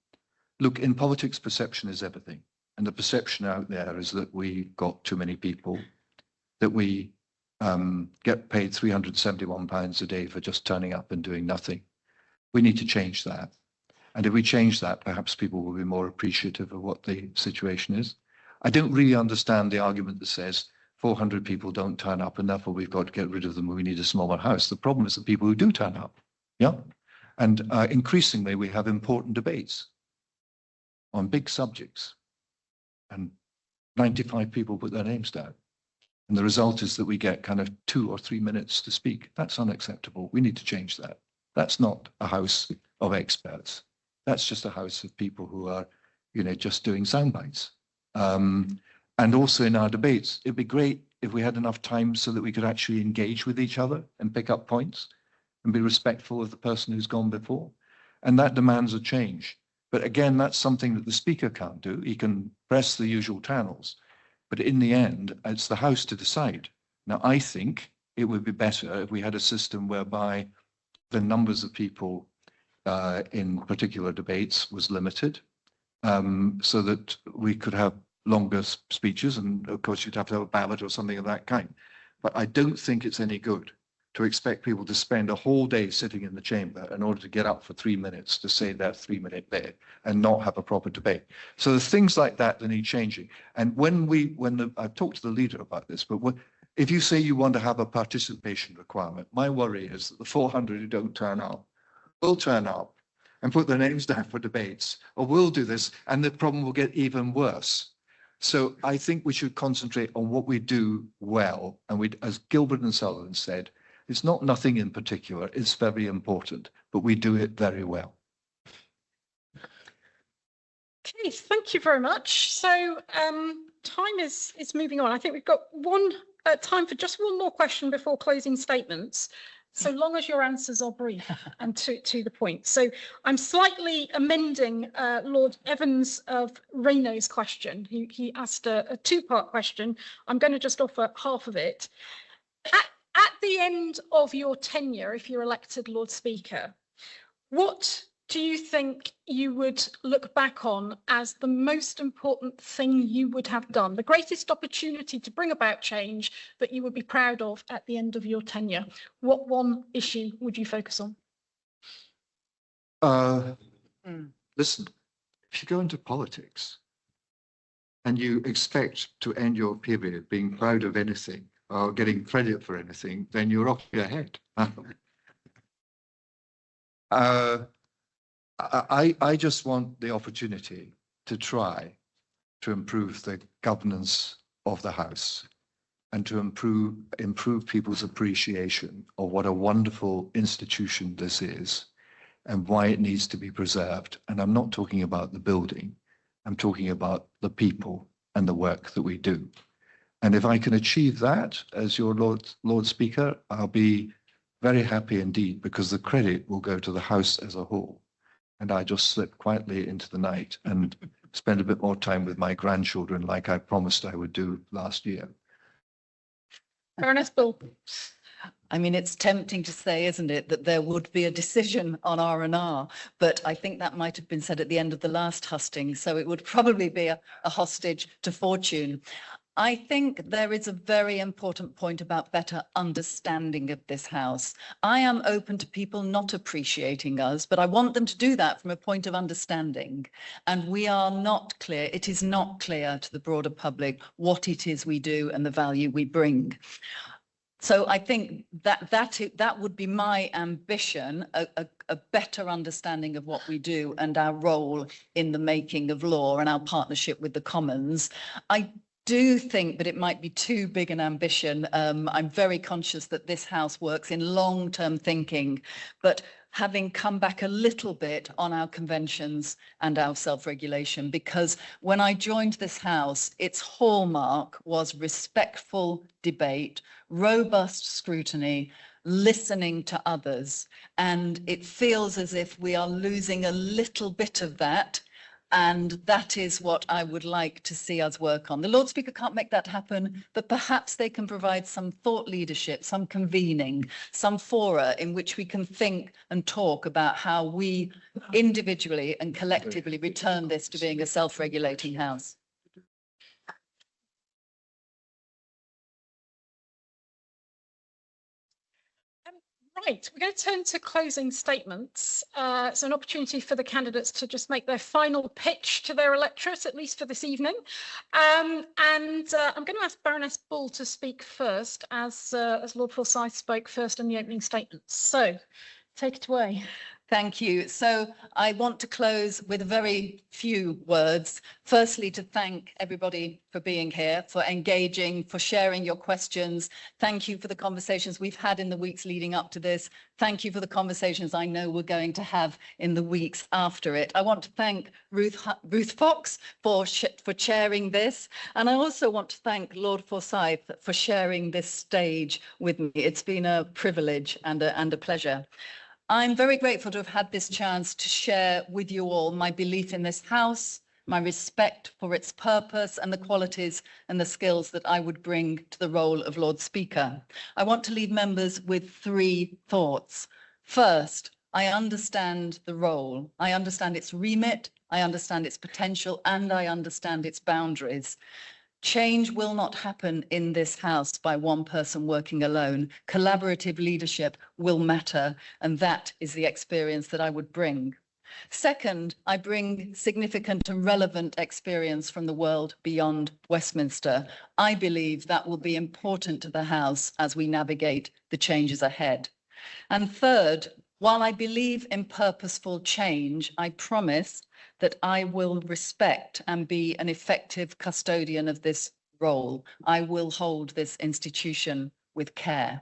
look, in politics, perception is everything. And the perception out there is that we've got too many people, that we get paid £371 a day for just turning up and doing nothing. We need to change that. And if we change that, perhaps people will be more appreciative of what the situation is. I don't really understand the argument that says 400 people don't turn up and therefore we've got to get rid of them and we need a smaller house. The problem is the people who do turn up. Yeah. And increasingly we have important debates on big subjects and 95 people put their names down. And the result is that we get kind of 2 or 3 minutes to speak. That's unacceptable. We need to change that. That's not a house of experts. That's just a house of people who are, just doing sound bites. And also in our debates, it'd be great if we had enough time so that we could actually engage with each other and pick up points and be respectful of the person who's gone before. And that demands a change. But again, that's something that the Speaker can't do. He can press the usual channels. But in the end, it's the House to decide. Now, I think it would be better if we had a system whereby the numbers of people in particular debates was limited, so that we could have longer speeches, and of course you'd have to have a ballot or something of that kind. But I don't think it's any good to expect people to spend a whole day sitting in the chamber in order to get up for 3 minutes to say their 3-minute bit and not have a proper debate. So there's things like that that need changing. And I've talked to the leader about this, but if you say you want to have a participation requirement, my worry is that the 400 who don't turn up will turn up and put their names down for debates, or will do this, and the problem will get even worse. So I think we should concentrate on what we do well. And as Gilbert and Sullivan said, it's not nothing in particular, it's very important, but we do it very well. Okay, thank you very much. So time is moving on. I think we've got time for just one more question before closing statements, so long as your answers are brief and to the point. So I'm slightly amending Lord Evans of Reno's question. He asked a two-part question. I'm going to just offer half of it. At the end of your tenure, if you're elected Lord Speaker, what do you think you would look back on as the most important thing you would have done, the greatest opportunity to bring about change that you would be proud of at the end of your tenure? What one issue would you focus on? Listen, if you go into politics, and you expect to end your period being proud of anything or getting credit for anything, then you're off your head. I just want the opportunity to try to improve the governance of the House and to improve people's appreciation of what a wonderful institution this is and why it needs to be preserved. And I'm not talking about the building, I'm talking about the people and the work that we do. And if I can achieve that as your Lord Speaker, I'll be very happy indeed, because the credit will go to the House as a whole. And I just slip quietly into the night and spend a bit more time with my grandchildren like I promised I would do last year. Baroness Bull. I mean, it's tempting to say, isn't it, that there would be a decision on R&R, but I think that might have been said at the end of the last hustings, so it would probably be a hostage to fortune. I think there is a very important point about better understanding of this House. I am open to people not appreciating us, but I want them to do that from a point of understanding. And we are not clear, it is not clear to the broader public what it is we do and the value we bring. So I think that would be my ambition, a better understanding of what we do and our role in the making of law and our partnership with the Commons. I do think that it might be too big an ambition. I'm very conscious that this House works in long-term thinking, but having come back a little bit on our conventions and our self-regulation, because when I joined this House, its hallmark was respectful debate, robust scrutiny, listening to others. And it feels as if we are losing a little bit of that. And that is what I would like to see us work on. The Lord Speaker can't make that happen, but perhaps they can provide some thought leadership, some convening, some fora in which we can think and talk about how we individually and collectively return this to being a self-regulating House. Right, we're going to turn to closing statements. It's an opportunity for the candidates to just make their final pitch to their electorate, at least for this evening. I'm going to ask Baroness Bull to speak first, as Lord Forsyth spoke first in the opening statements. So, take it away. Thank you. So I want to close with very few words. Firstly, to thank everybody for being here, for engaging, for sharing your questions. Thank you for the conversations we've had in the weeks leading up to this. Thank you for the conversations I know we're going to have in the weeks after it. I want to thank Ruth Fox for chairing this. And I also want to thank Lord Forsyth for sharing this stage with me. It's been a privilege and a pleasure. I'm very grateful to have had this chance to share with you all my belief in this House, my respect for its purpose and the qualities and the skills that I would bring to the role of Lord Speaker. I want to leave members with three thoughts. First, I understand the role. I understand its remit, I understand its potential, and I understand its boundaries. Change will not happen in this House by one person working alone. Collaborative leadership will matter, and that is the experience that I would bring. Second, I bring significant and relevant experience from the world beyond Westminster. I believe that will be important to the House as we navigate the changes ahead. And third, while I believe in purposeful change, I promise that I will respect and be an effective custodian of this role. I will hold this institution with care.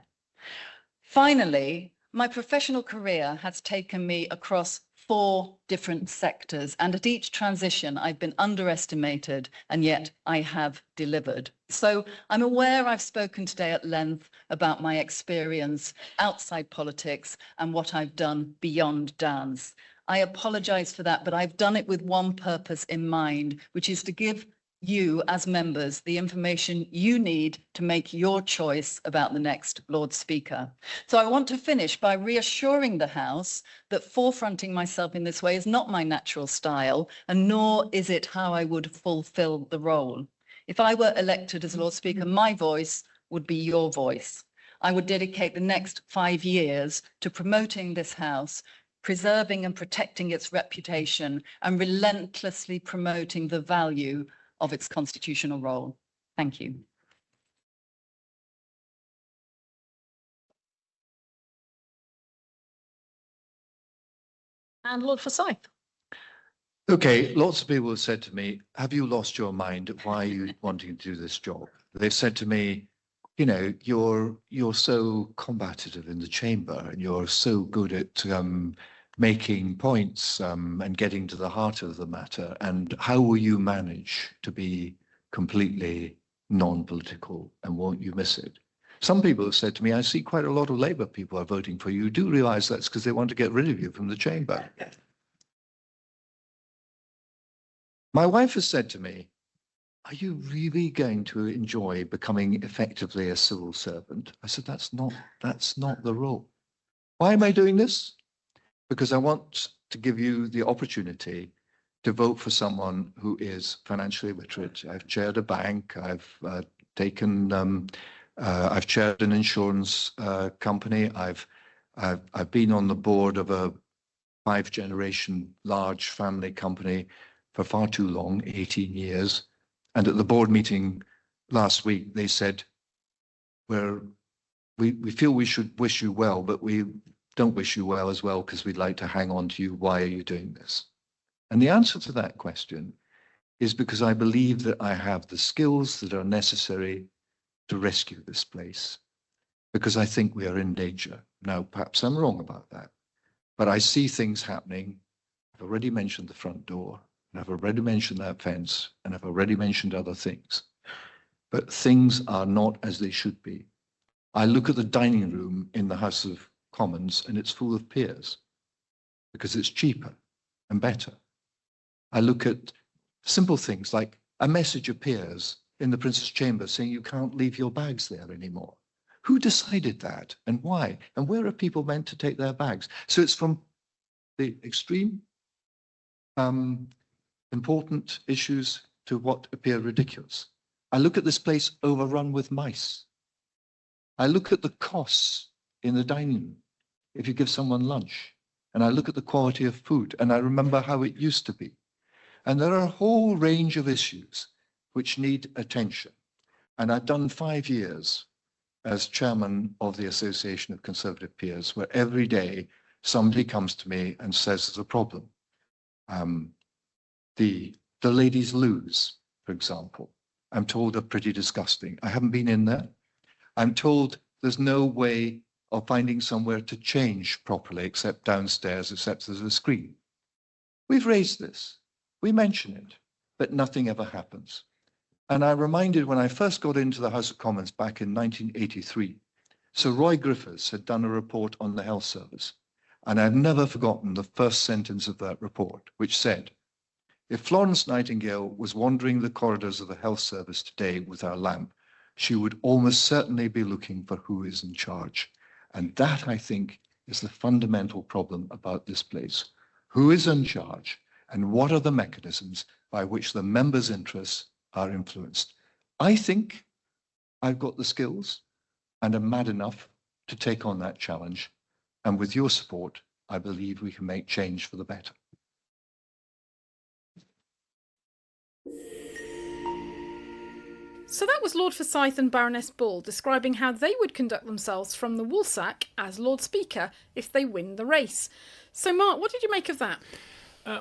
Finally, my professional career has taken me across 4 different sectors, and at each transition I've been underestimated, and yet I have delivered. So I'm aware I've spoken today at length about my experience outside politics and what I've done beyond dance. I apologize for that, but I've done it with one purpose in mind, which is to give you as members the information you need to make your choice about the next Lord Speaker. So I want to finish by reassuring the House that forefronting myself in this way is not my natural style, and nor is it how I would fulfill the role. If I were elected as Lord Speaker, my voice would be your voice. I would dedicate the next 5 years to promoting this House, preserving and protecting its reputation, and relentlessly promoting the value of its constitutional role. Thank you. And Lord Forsyth. Okay, lots of people have said to me, have you lost your mind? Why are you wanting to do this job? They've said to me, you know, you're so combative in the chamber and you're so good at making points and getting to the heart of the matter. And how will you manage to be completely non-political and won't you miss it? Some people have said to me, I see quite a lot of Labour people are voting for you. You do realise that's because they want to get rid of you from the chamber. My wife has said to me, are you really going to enjoy becoming effectively a civil servant? I said, that's not the role. Why am I doing this? Because I want to give you the opportunity to vote for someone who is financially literate. I've chaired a bank. I've chaired an insurance company. I've been on the board of a 5-generation large family company for far too long, 18 years. And at the board meeting last week, they said, we feel we should wish you well, but we don't wish you well as well because we'd like to hang on to you. Why are you doing this? And the answer to that question is because I believe that I have the skills that are necessary to rescue this place, because I think we are in danger. Now, perhaps I'm wrong about that, but I see things happening. I've already mentioned the front door, and I've already mentioned that fence, and I've already mentioned other things. But things are not as they should be. I look at the dining room in the House of Commons, and it's full of peers, because it's cheaper and better. I look at simple things like a message appears in the Prince's Chamber saying you can't leave your bags there anymore. Who decided that and why? And where are people meant to take their bags? So it's from the extreme important issues to what appear ridiculous. I look at this place overrun with mice. I look at the costs in the dining room if you give someone lunch. And I look at the quality of food and I remember how it used to be. And there are a whole range of issues which need attention. And I've done 5 years as chairman of the Association of Conservative Peers, where every day somebody comes to me and says there's a problem. The ladies' loos, for example, I'm told are pretty disgusting. I haven't been in there. I'm told there's no way of finding somewhere to change properly except downstairs, except there's a screen. We've raised this. We mention it, but nothing ever happens. And I'm reminded when I first got into the House of Commons back in 1983, Sir Roy Griffiths had done a report on the health service. And I've never forgotten the first sentence of that report, which said, if Florence Nightingale was wandering the corridors of the health service today with her lamp, she would almost certainly be looking for who is in charge. And that, I think, is the fundamental problem about this place. Who is in charge and what are the mechanisms by which the members' interests are influenced? I think I've got the skills and am mad enough to take on that challenge. And with your support, I believe we can make change for the better. So that was Lord Forsyth and Baroness Bull describing how they would conduct themselves from the Woolsack as Lord Speaker if they win the race. So Mark, what did you make of that?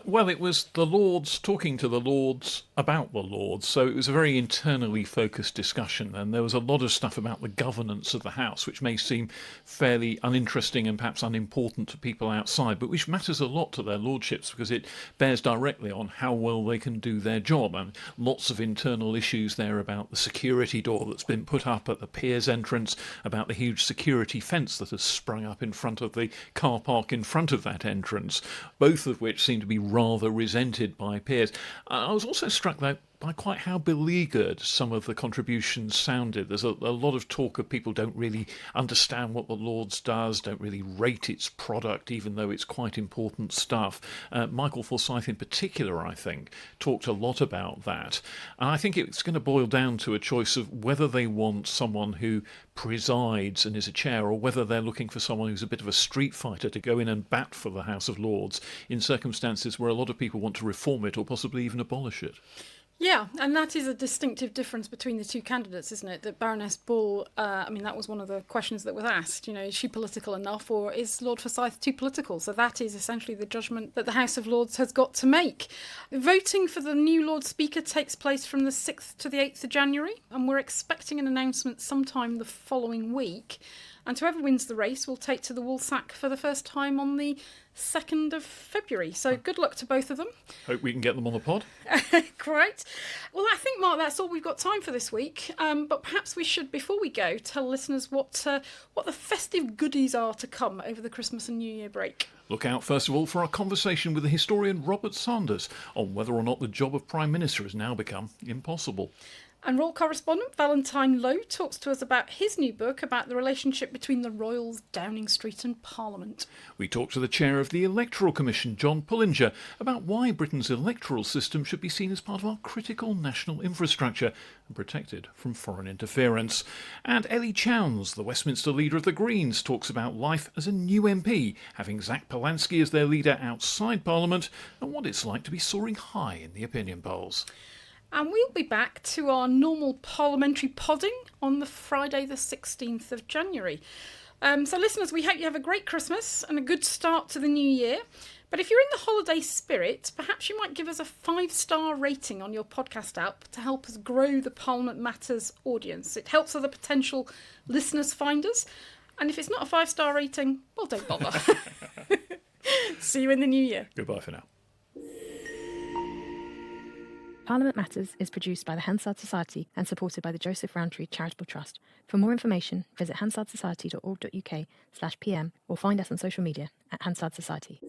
Well, it was the Lords talking to the Lords about the Lords, so it was a very internally focused discussion, and there was a lot of stuff about the governance of the House, which may seem fairly uninteresting and perhaps unimportant to people outside, but which matters a lot to their lordships because it bears directly on how well they can do their job. And lots of internal issues there about the security door that's been put up at the Piers entrance, about the huge security fence that has sprung up in front of the car park in front of that entrance, both of which seem to be rather resented by peers. I was also struck by quite how beleaguered some of the contributions sounded. There's a lot of talk of people don't really understand what the Lords does, don't really rate its product, even though it's quite important stuff. Michael Forsyth in particular, I think, talked a lot about that. And I think it's going to boil down to a choice of whether they want someone who presides and is a chair, or whether they're looking for someone who's a bit of a street fighter to go in and bat for the House of Lords in circumstances where a lot of people want to reform it or possibly even abolish it. Yeah, and that is a distinctive difference between the two candidates, isn't it? That Baroness Bull, that was one of the questions that was asked, is she political enough, or is Lord Forsyth too political? So that is essentially the judgment that the House of Lords has got to make. Voting for the new Lord Speaker takes place from the 6th to the 8th of January, and we're expecting an announcement sometime the following week. And whoever wins the race will take to the Woolsack for the first time on the 2nd of February. So good luck to both of them. Hope we can get them on the pod. Great. Well, I think, Mark, that's all we've got time for this week. But perhaps we should, before we go, tell listeners what the festive goodies are to come over the Christmas and New Year break. Look out, first of all, for our conversation with the historian Robert Sanders on whether or not the job of Prime Minister has now become impossible. And Royal correspondent Valentine Lowe talks to us about his new book about the relationship between the Royals, Downing Street and Parliament. We talk to the chair of the Electoral Commission, John Pullinger, about why Britain's electoral system should be seen as part of our critical national infrastructure and protected from foreign interference. And Ellie Chowns, the Westminster leader of the Greens, talks about life as a new MP, having Zach Polanski as their leader outside Parliament, and what it's like to be soaring high in the opinion polls. And we'll be back to our normal parliamentary podding on the Friday the 16th of January. So listeners, we hope you have a great Christmas and a good start to the new year. But if you're in the holiday spirit, perhaps you might give us a 5-star rating on your podcast app to help us grow the Parliament Matters audience. It helps other potential listeners find us. And if it's not a 5-star rating, well, don't bother. See you in the new year. Goodbye for now. Parliament Matters is produced by the Hansard Society and supported by the Joseph Rowntree Charitable Trust. For more information, visit hansardsociety.org.uk/pm or find us on social media at Hansard Society.